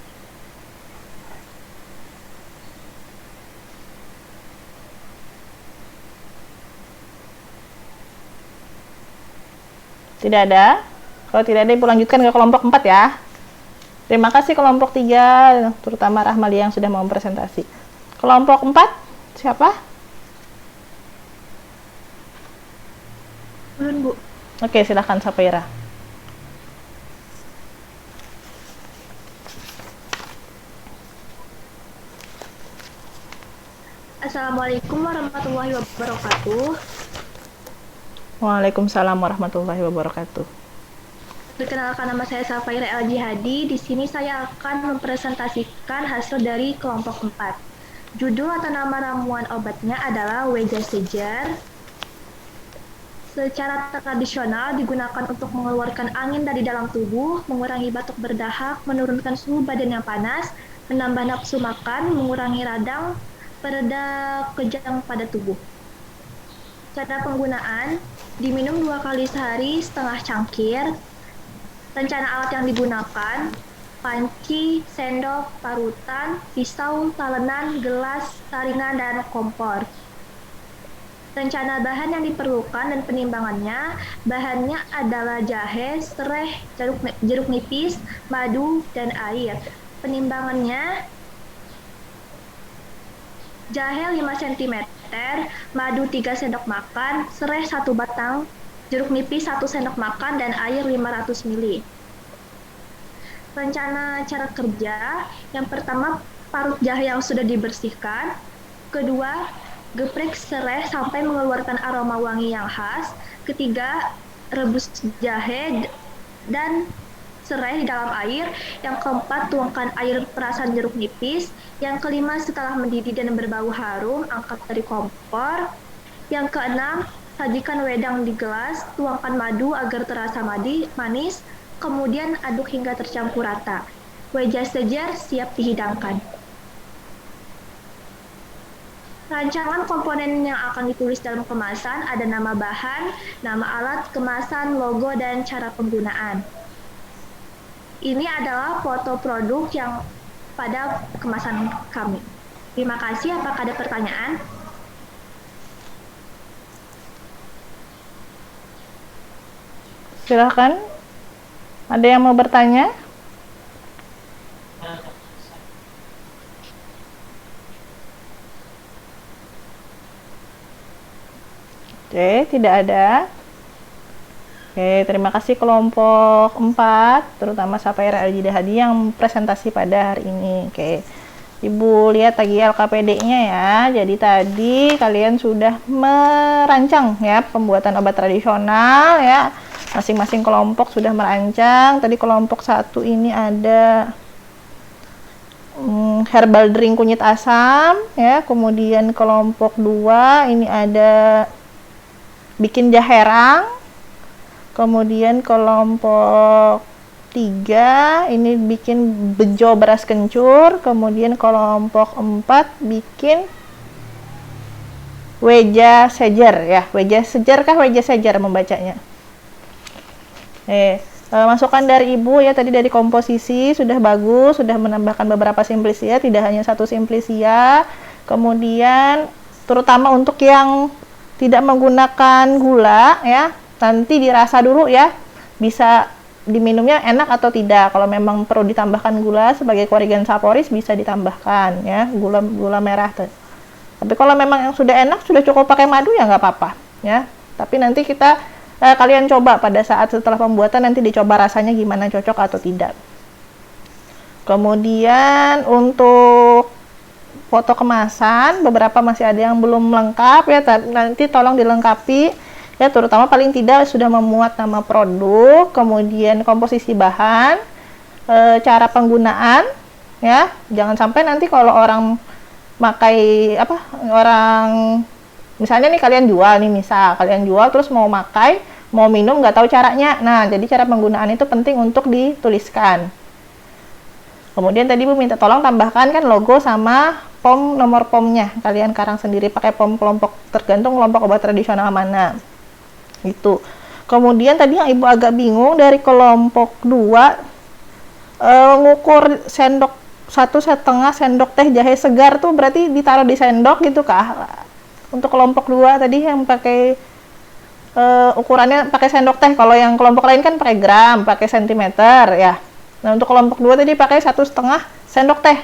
Tidak ada? Kalau tidak ada, Ibu lanjutkan ke kelompok 4 ya. Terima kasih kelompok 3, terutama Rahmalia yang sudah mau presentasi. Kelompok 4, siapa? Belum, Bu. Oke, silakan Sapaira. Assalamualaikum warahmatullahi wabarakatuh. Waalaikumsalam warahmatullahi wabarakatuh. Perkenalkan, nama saya Safaira El Jihadi. Di sini saya akan mempresentasikan hasil dari kelompok 4. Judul atau nama ramuan obatnya adalah Weja Sejar. Secara tradisional digunakan untuk mengeluarkan angin dari dalam tubuh, mengurangi batuk berdahak, menurunkan suhu badan yang panas, menambah nafsu makan, mengurangi radang, pereda kejang pada tubuh. Cara penggunaan, diminum 2 kali sehari setengah cangkir. Rencana alat yang digunakan, panci, sendok, parutan, pisau, talenan, gelas, saringan, dan kompor. Rencana bahan yang diperlukan dan penimbangannya, bahannya adalah jahe, serai, jeruk nipis, madu, dan air. Penimbangannya, jahe 5 cm, madu 3 sendok makan, serai 1 batang, jeruk nipis 1 sendok makan, dan air 500 ml. Rencana cara kerja, yang pertama parut jahe yang sudah dibersihkan, kedua geprek serai sampai mengeluarkan aroma wangi yang khas, ketiga rebus jahe dan serai di dalam air, yang keempat tuangkan air perasan jeruk nipis, yang kelima setelah mendidih dan berbau harum angkat dari kompor, yang keenam sajikan wedang di gelas, tuangkan madu agar terasa manis, kemudian aduk hingga tercampur rata. Weja Sejar siap dihidangkan. Rancangan komponen yang akan ditulis dalam kemasan ada nama bahan, nama alat, kemasan, logo, dan cara penggunaan. Ini adalah foto produk yang pada kemasan kami. Terima kasih. Apakah ada pertanyaan? Silahkan. Ada yang mau bertanya? Oke, tidak ada. Oke, terima kasih kelompok 4, terutama Sapaira El Jihadi yang presentasi pada hari ini. Oke, Ibu lihat lagi LKPD-nya ya. Jadi tadi kalian sudah merancang ya pembuatan obat tradisional ya. Masing-masing kelompok sudah merancang. Tadi kelompok 1 ini ada herbal drink kunyit asam ya. Kemudian kelompok 2 ini ada bikin jaherang. Kemudian kelompok 3 ini bikin bejo beras kencur. Kemudian kelompok 4 bikin Weja Sejar ya. Weja Sejar kah Weja Sejar membacanya? Masukan dari Ibu ya, tadi dari komposisi sudah bagus, sudah menambahkan beberapa simplisia, tidak hanya 1 simplisia. Kemudian terutama untuk yang tidak menggunakan gula ya, nanti dirasa dulu ya, bisa diminumnya enak atau tidak. Kalau memang perlu ditambahkan gula sebagai Corrigan Saporis bisa ditambahkan ya, gula merah. Tapi kalau memang yang sudah enak, sudah cukup pakai madu ya nggak apa-apa ya. Tapi nanti kalian coba pada saat setelah pembuatan, nanti dicoba rasanya gimana, cocok atau tidak. Kemudian untuk foto kemasan, beberapa masih ada yang belum lengkap ya, nanti tolong dilengkapi ya, terutama paling tidak sudah memuat nama produk, kemudian komposisi bahan, cara penggunaan ya. Jangan sampai nanti kalau orang makai apa, orang misalnya nih kalian jual nih, misal kalian jual terus mau makai, mau minum nggak tahu caranya. Nah, jadi cara penggunaan itu penting untuk dituliskan. Kemudian tadi Bu minta tolong tambahkan kan logo sama POM, nomor POM-nya. Kalian karang sendiri pakai POM kelompok, tergantung kelompok obat tradisional mana. Gitu. Kemudian tadi yang Ibu agak bingung dari kelompok 2, ngukur sendok 1,5 sendok teh jahe segar tuh berarti ditaruh di sendok gitu kah? Untuk kelompok 2 tadi yang pakai ukurannya pakai sendok teh. Kalau yang kelompok lain kan pakai gram, pakai sentimeter ya. Nah, untuk kelompok 2 tadi pakai 1,5 sendok teh.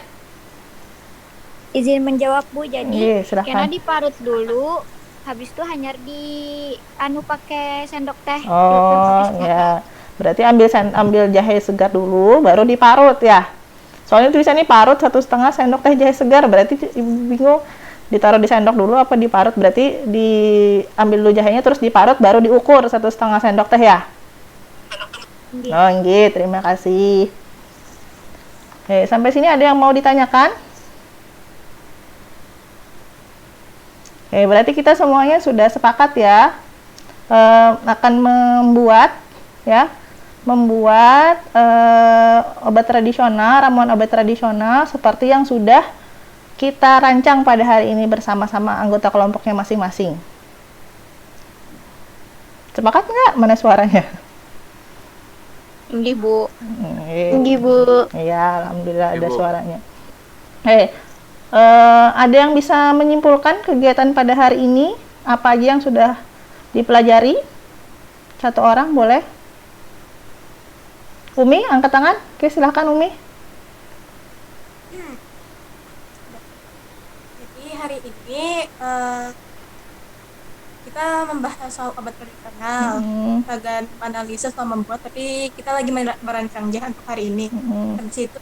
Izin menjawab Bu, jadi Iya, silahkan. karena diparut dulu, habis itu hanya di pakai sendok teh. Oh ya, berarti ambil jahe segar dulu, baru diparut ya. Soalnya tulisannya parut 1,5 sendok teh jahe segar, berarti Ibu bingung ditaruh di sendok dulu apa diparut, berarti diambil dulu jahenya terus diparut baru diukur 1,5 sendok teh ya. Oh gitu, terima kasih. Oke, sampai sini ada yang mau ditanyakan? Oke, berarti kita semuanya sudah sepakat ya, akan membuat obat tradisional, ramuan obat tradisional seperti yang sudah kita rancang pada hari ini bersama-sama anggota kelompoknya masing-masing. Sepakat nggak? Mana suaranya? Nggih, Bu. Nggih, Bu. Iya, alhamdulillah ada suaranya. Ada yang bisa menyimpulkan kegiatan pada hari ini? Apa aja yang sudah dipelajari? Satu orang boleh? Umi, angkat tangan. Oke, silahkan Umi. Jadi hari ini kita membahas soal obat tradisional, bagian analisis atau membuat, tapi kita lagi merancang jahat untuk hari ini. Habis itu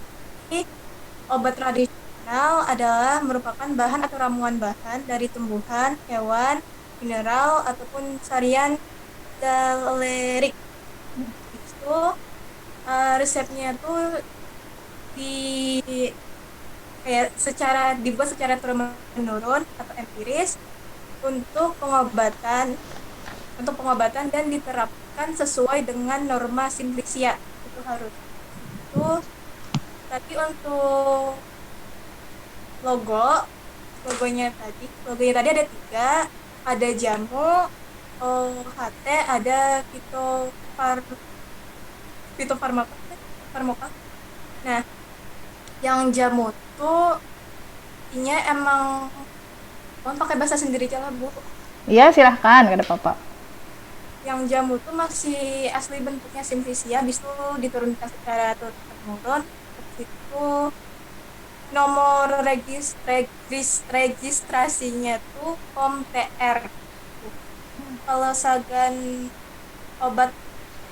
obat tradisional adalah merupakan bahan atau ramuan bahan dari tumbuhan, hewan, mineral ataupun sarian galerik. Itu resepnya tuh dibuat secara turun menurun atau empiris untuk pengobatan dan diterapkan sesuai dengan norma Simplicia. Itu harus. Tapi untuk logonya tadi ada 3, ada jamu, OHT, ada fitofarmaka. Nah, yang jamu tuh intinya emang pakai bahasa sendiri aja lah, Bu. Iya, silahkan, gak ada apa-apa. Yang jamu tuh masih asli bentuknya Simplicia, habis itu diturunkan secara turun-temurun. Habis itu nomor registrasinya tuh POM TR. Kalau sagan obat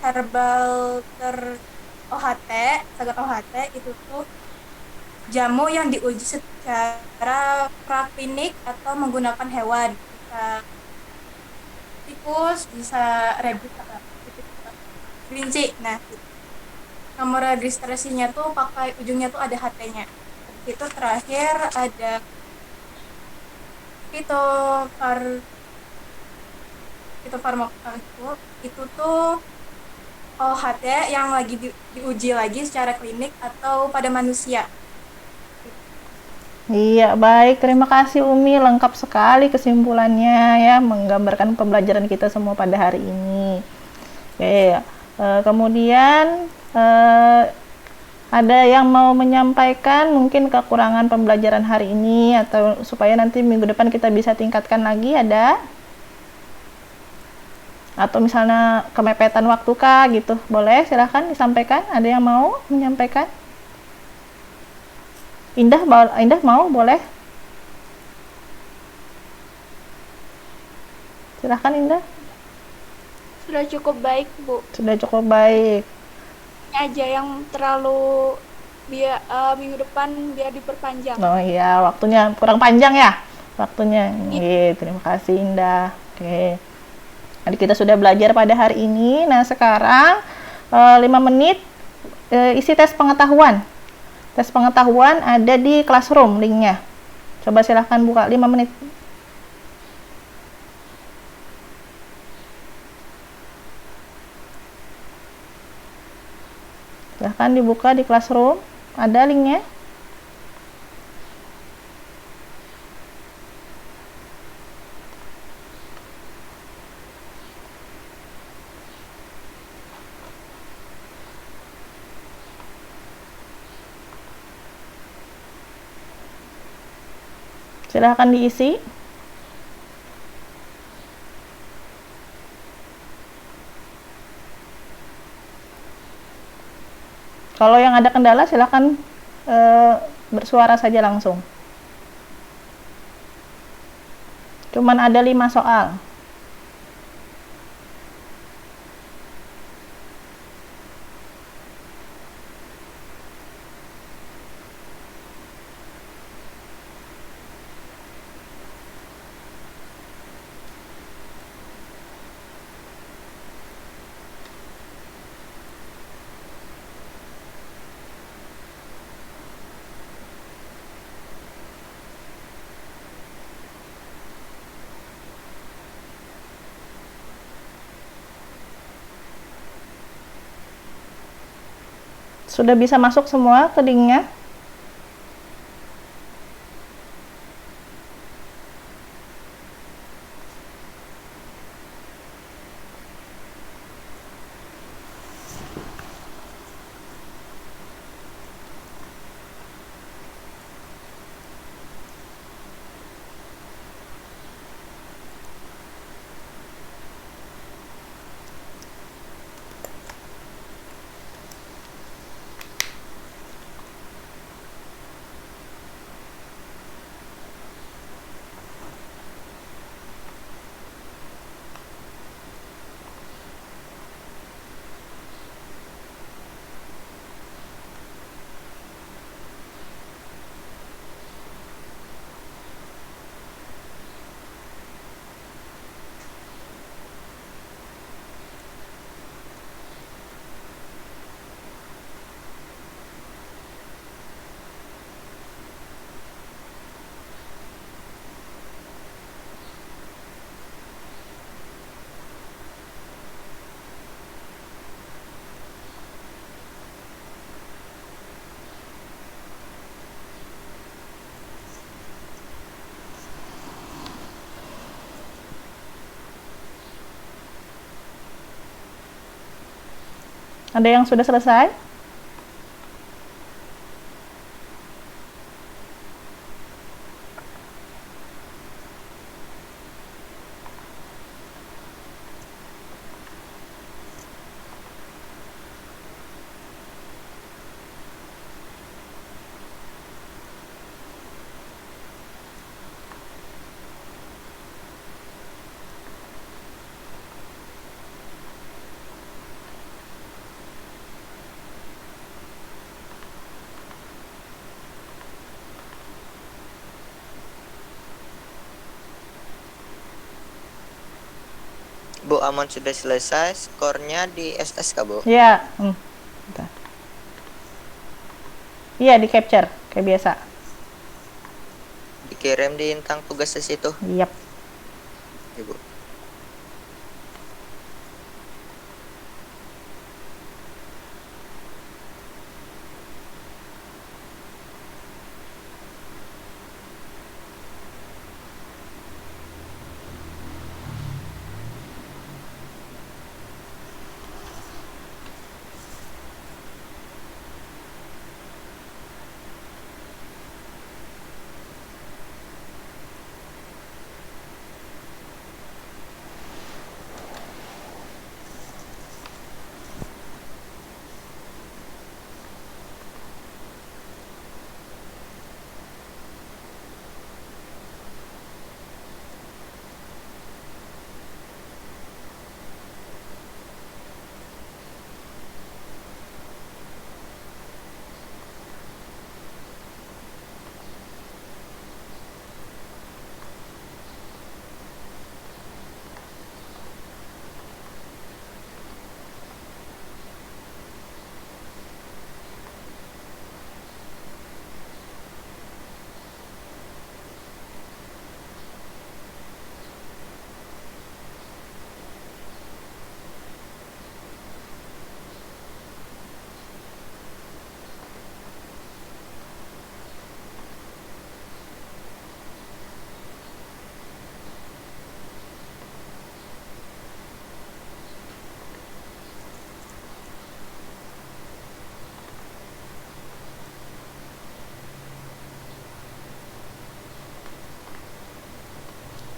herbal sagan OHT itu tuh jamu yang diuji secara praklinik atau menggunakan hewan, bisa tikus, bisa rabbit, kelinci. Nah, nomor registrasinya tuh pakai ujungnya tuh ada HT-nya. Itu terakhir ada fitofarmaka itu tuh OHT yang lagi diuji lagi secara klinik atau pada manusia. Iya, baik. Terima kasih Umi, lengkap sekali kesimpulannya ya, menggambarkan pembelajaran kita semua pada hari ini. Oke, kemudian ada yang mau menyampaikan mungkin kekurangan pembelajaran hari ini atau supaya nanti minggu depan kita bisa tingkatkan lagi, ada? Atau misalnya kemepetan waktu kah gitu, boleh silahkan disampaikan. Ada yang mau menyampaikan? Indah mau, boleh? Silahkan Indah. Sudah cukup baik, Bu. Sudah cukup baik. Aja yang terlalu minggu depan biar diperpanjang. Oh iya, waktunya kurang panjang ya waktunya. Iya, terima kasih Indah. Oke. Jadi kita sudah belajar pada hari ini. Nah, sekarang 5 menit isi tes pengetahuan. Tes pengetahuan ada di Classroom linknya. Coba silahkan buka 5 menit. Silahkan dibuka di Classroom, ada linknya. Silahkan diisi. Kalau yang ada kendala silahkan bersuara saja langsung. Cuman ada 5 soal. Sudah bisa masuk semua ke linknya? Ada yang sudah selesai? Bu Amon sudah selesai, skornya di SSK, Bu. Iya. Iya, di capture kayak biasa. Dikirim di intang tugas di situ. Yap. Ibu.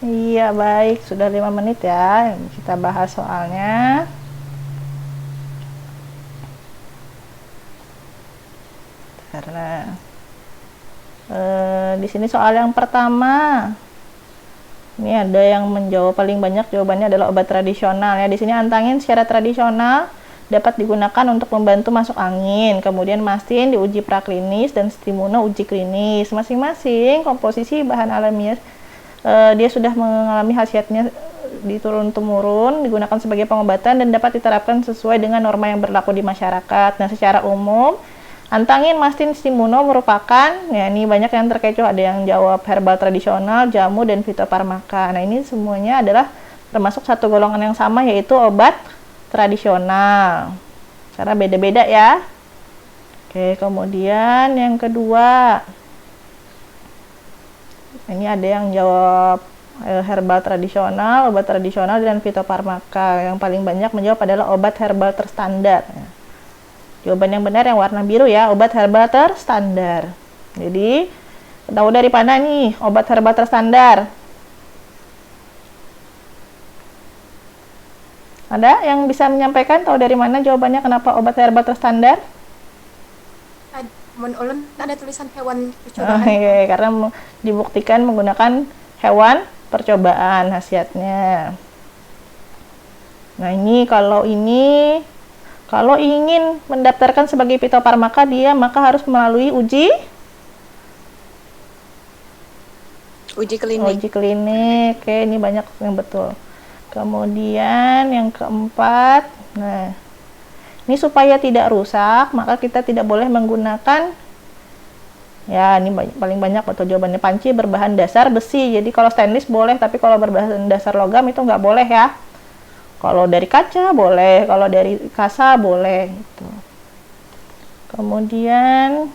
Iya, baik. Sudah 5 menit ya. Kita bahas soalnya. Karena di sini soal yang pertama. Ini ada yang menjawab paling banyak, jawabannya adalah obat tradisional ya. Di sini antangin secara tradisional dapat digunakan untuk membantu masuk angin. Kemudian mastin diuji praklinis dan stimuno uji klinis. Masing-masing komposisi bahan alamiah dia sudah mengalami khasiatnya diturun-temurun, digunakan sebagai pengobatan dan dapat diterapkan sesuai dengan norma yang berlaku di masyarakat. Nah, secara umum antangin, mastin, stimuno merupakan, ya ini banyak yang terkecoh, ada yang jawab herbal tradisional, jamu, dan fitofarmaka. Nah, ini semuanya adalah termasuk satu golongan yang sama, yaitu obat tradisional. Cara beda-beda ya. Oke, kemudian yang kedua. Ini ada yang jawab herbal tradisional, obat tradisional, dan fitofarmaka. Yang paling banyak menjawab adalah obat herbal terstandar. Jawaban yang benar yang warna biru ya, obat herbal terstandar. Jadi, tahu dari mana nih obat herbal terstandar? Ada yang bisa menyampaikan tahu dari mana jawabannya kenapa obat herbal terstandar? Ulun ada tulisan hewan Oh, percobaan. iya, karena dibuktikan menggunakan hewan percobaan khasiatnya. Nah, kalau ingin mendaftarkan sebagai fitofarmaka dia maka harus melalui uji klinik. Uji klinik. Oke, ini banyak yang betul. Kemudian yang keempat, nah ini supaya tidak rusak, maka kita tidak boleh menggunakan, ya ini paling banyak betul jawabannya, panci berbahan dasar besi. Jadi kalau stainless boleh, tapi kalau berbahan dasar logam itu nggak boleh ya. Kalau dari kaca boleh, kalau dari kasa boleh. Gitu. Kemudian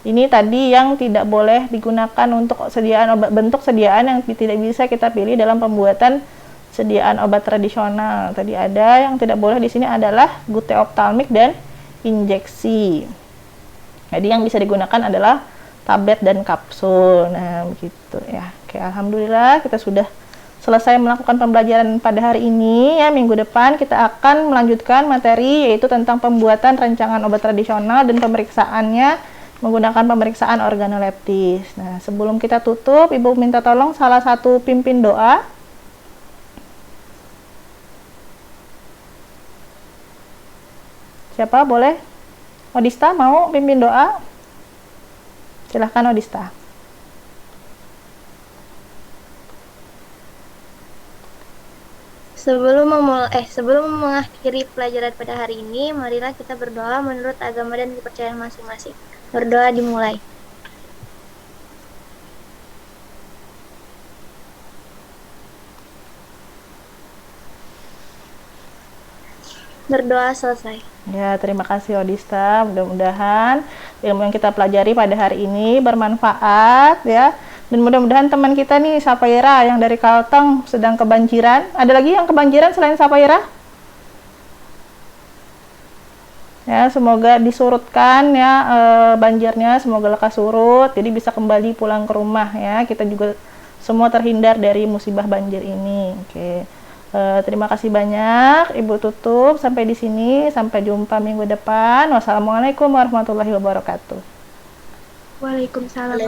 ini tadi yang tidak boleh digunakan untuk bentuk sediaan yang tidak bisa kita pilih dalam pembuatan sediaan obat tradisional. Tadi ada yang tidak boleh di sini adalah gute optalmik dan injeksi. Jadi yang bisa digunakan adalah tablet dan kapsul. Nah, begitu ya. Oke, alhamdulillah kita sudah selesai melakukan pembelajaran pada hari ini ya. Minggu depan kita akan melanjutkan materi yaitu tentang pembuatan rancangan obat tradisional dan pemeriksaannya menggunakan pemeriksaan organoleptis. Nah, sebelum kita tutup, Ibu minta tolong salah satu pimpin doa. Siapa boleh? Odista mau pimpin doa? Silahkan Odista. Sebelum mengakhiri pelajaran pada hari ini, marilah kita berdoa menurut agama dan kepercayaan masing-masing. Berdoa dimulai. Berdoa selesai. Ya, terima kasih Odista. Mudah-mudahan ilmu yang kita pelajari pada hari ini bermanfaat ya. Dan mudah-mudahan teman kita nih Sapaira yang dari Kalteng sedang kebanjiran. Ada lagi yang kebanjiran selain Sapaira? Ya, semoga disurutkan ya banjirnya, semoga lekas surut. Jadi bisa kembali pulang ke rumah ya. Kita juga semua terhindar dari musibah banjir ini. Oke. Terima kasih banyak. Ibu tutup sampai di sini. Sampai jumpa minggu depan. Wassalamualaikum warahmatullahi wabarakatuh. Waalaikumsalam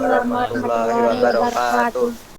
warahmatullahi wabarakatuh.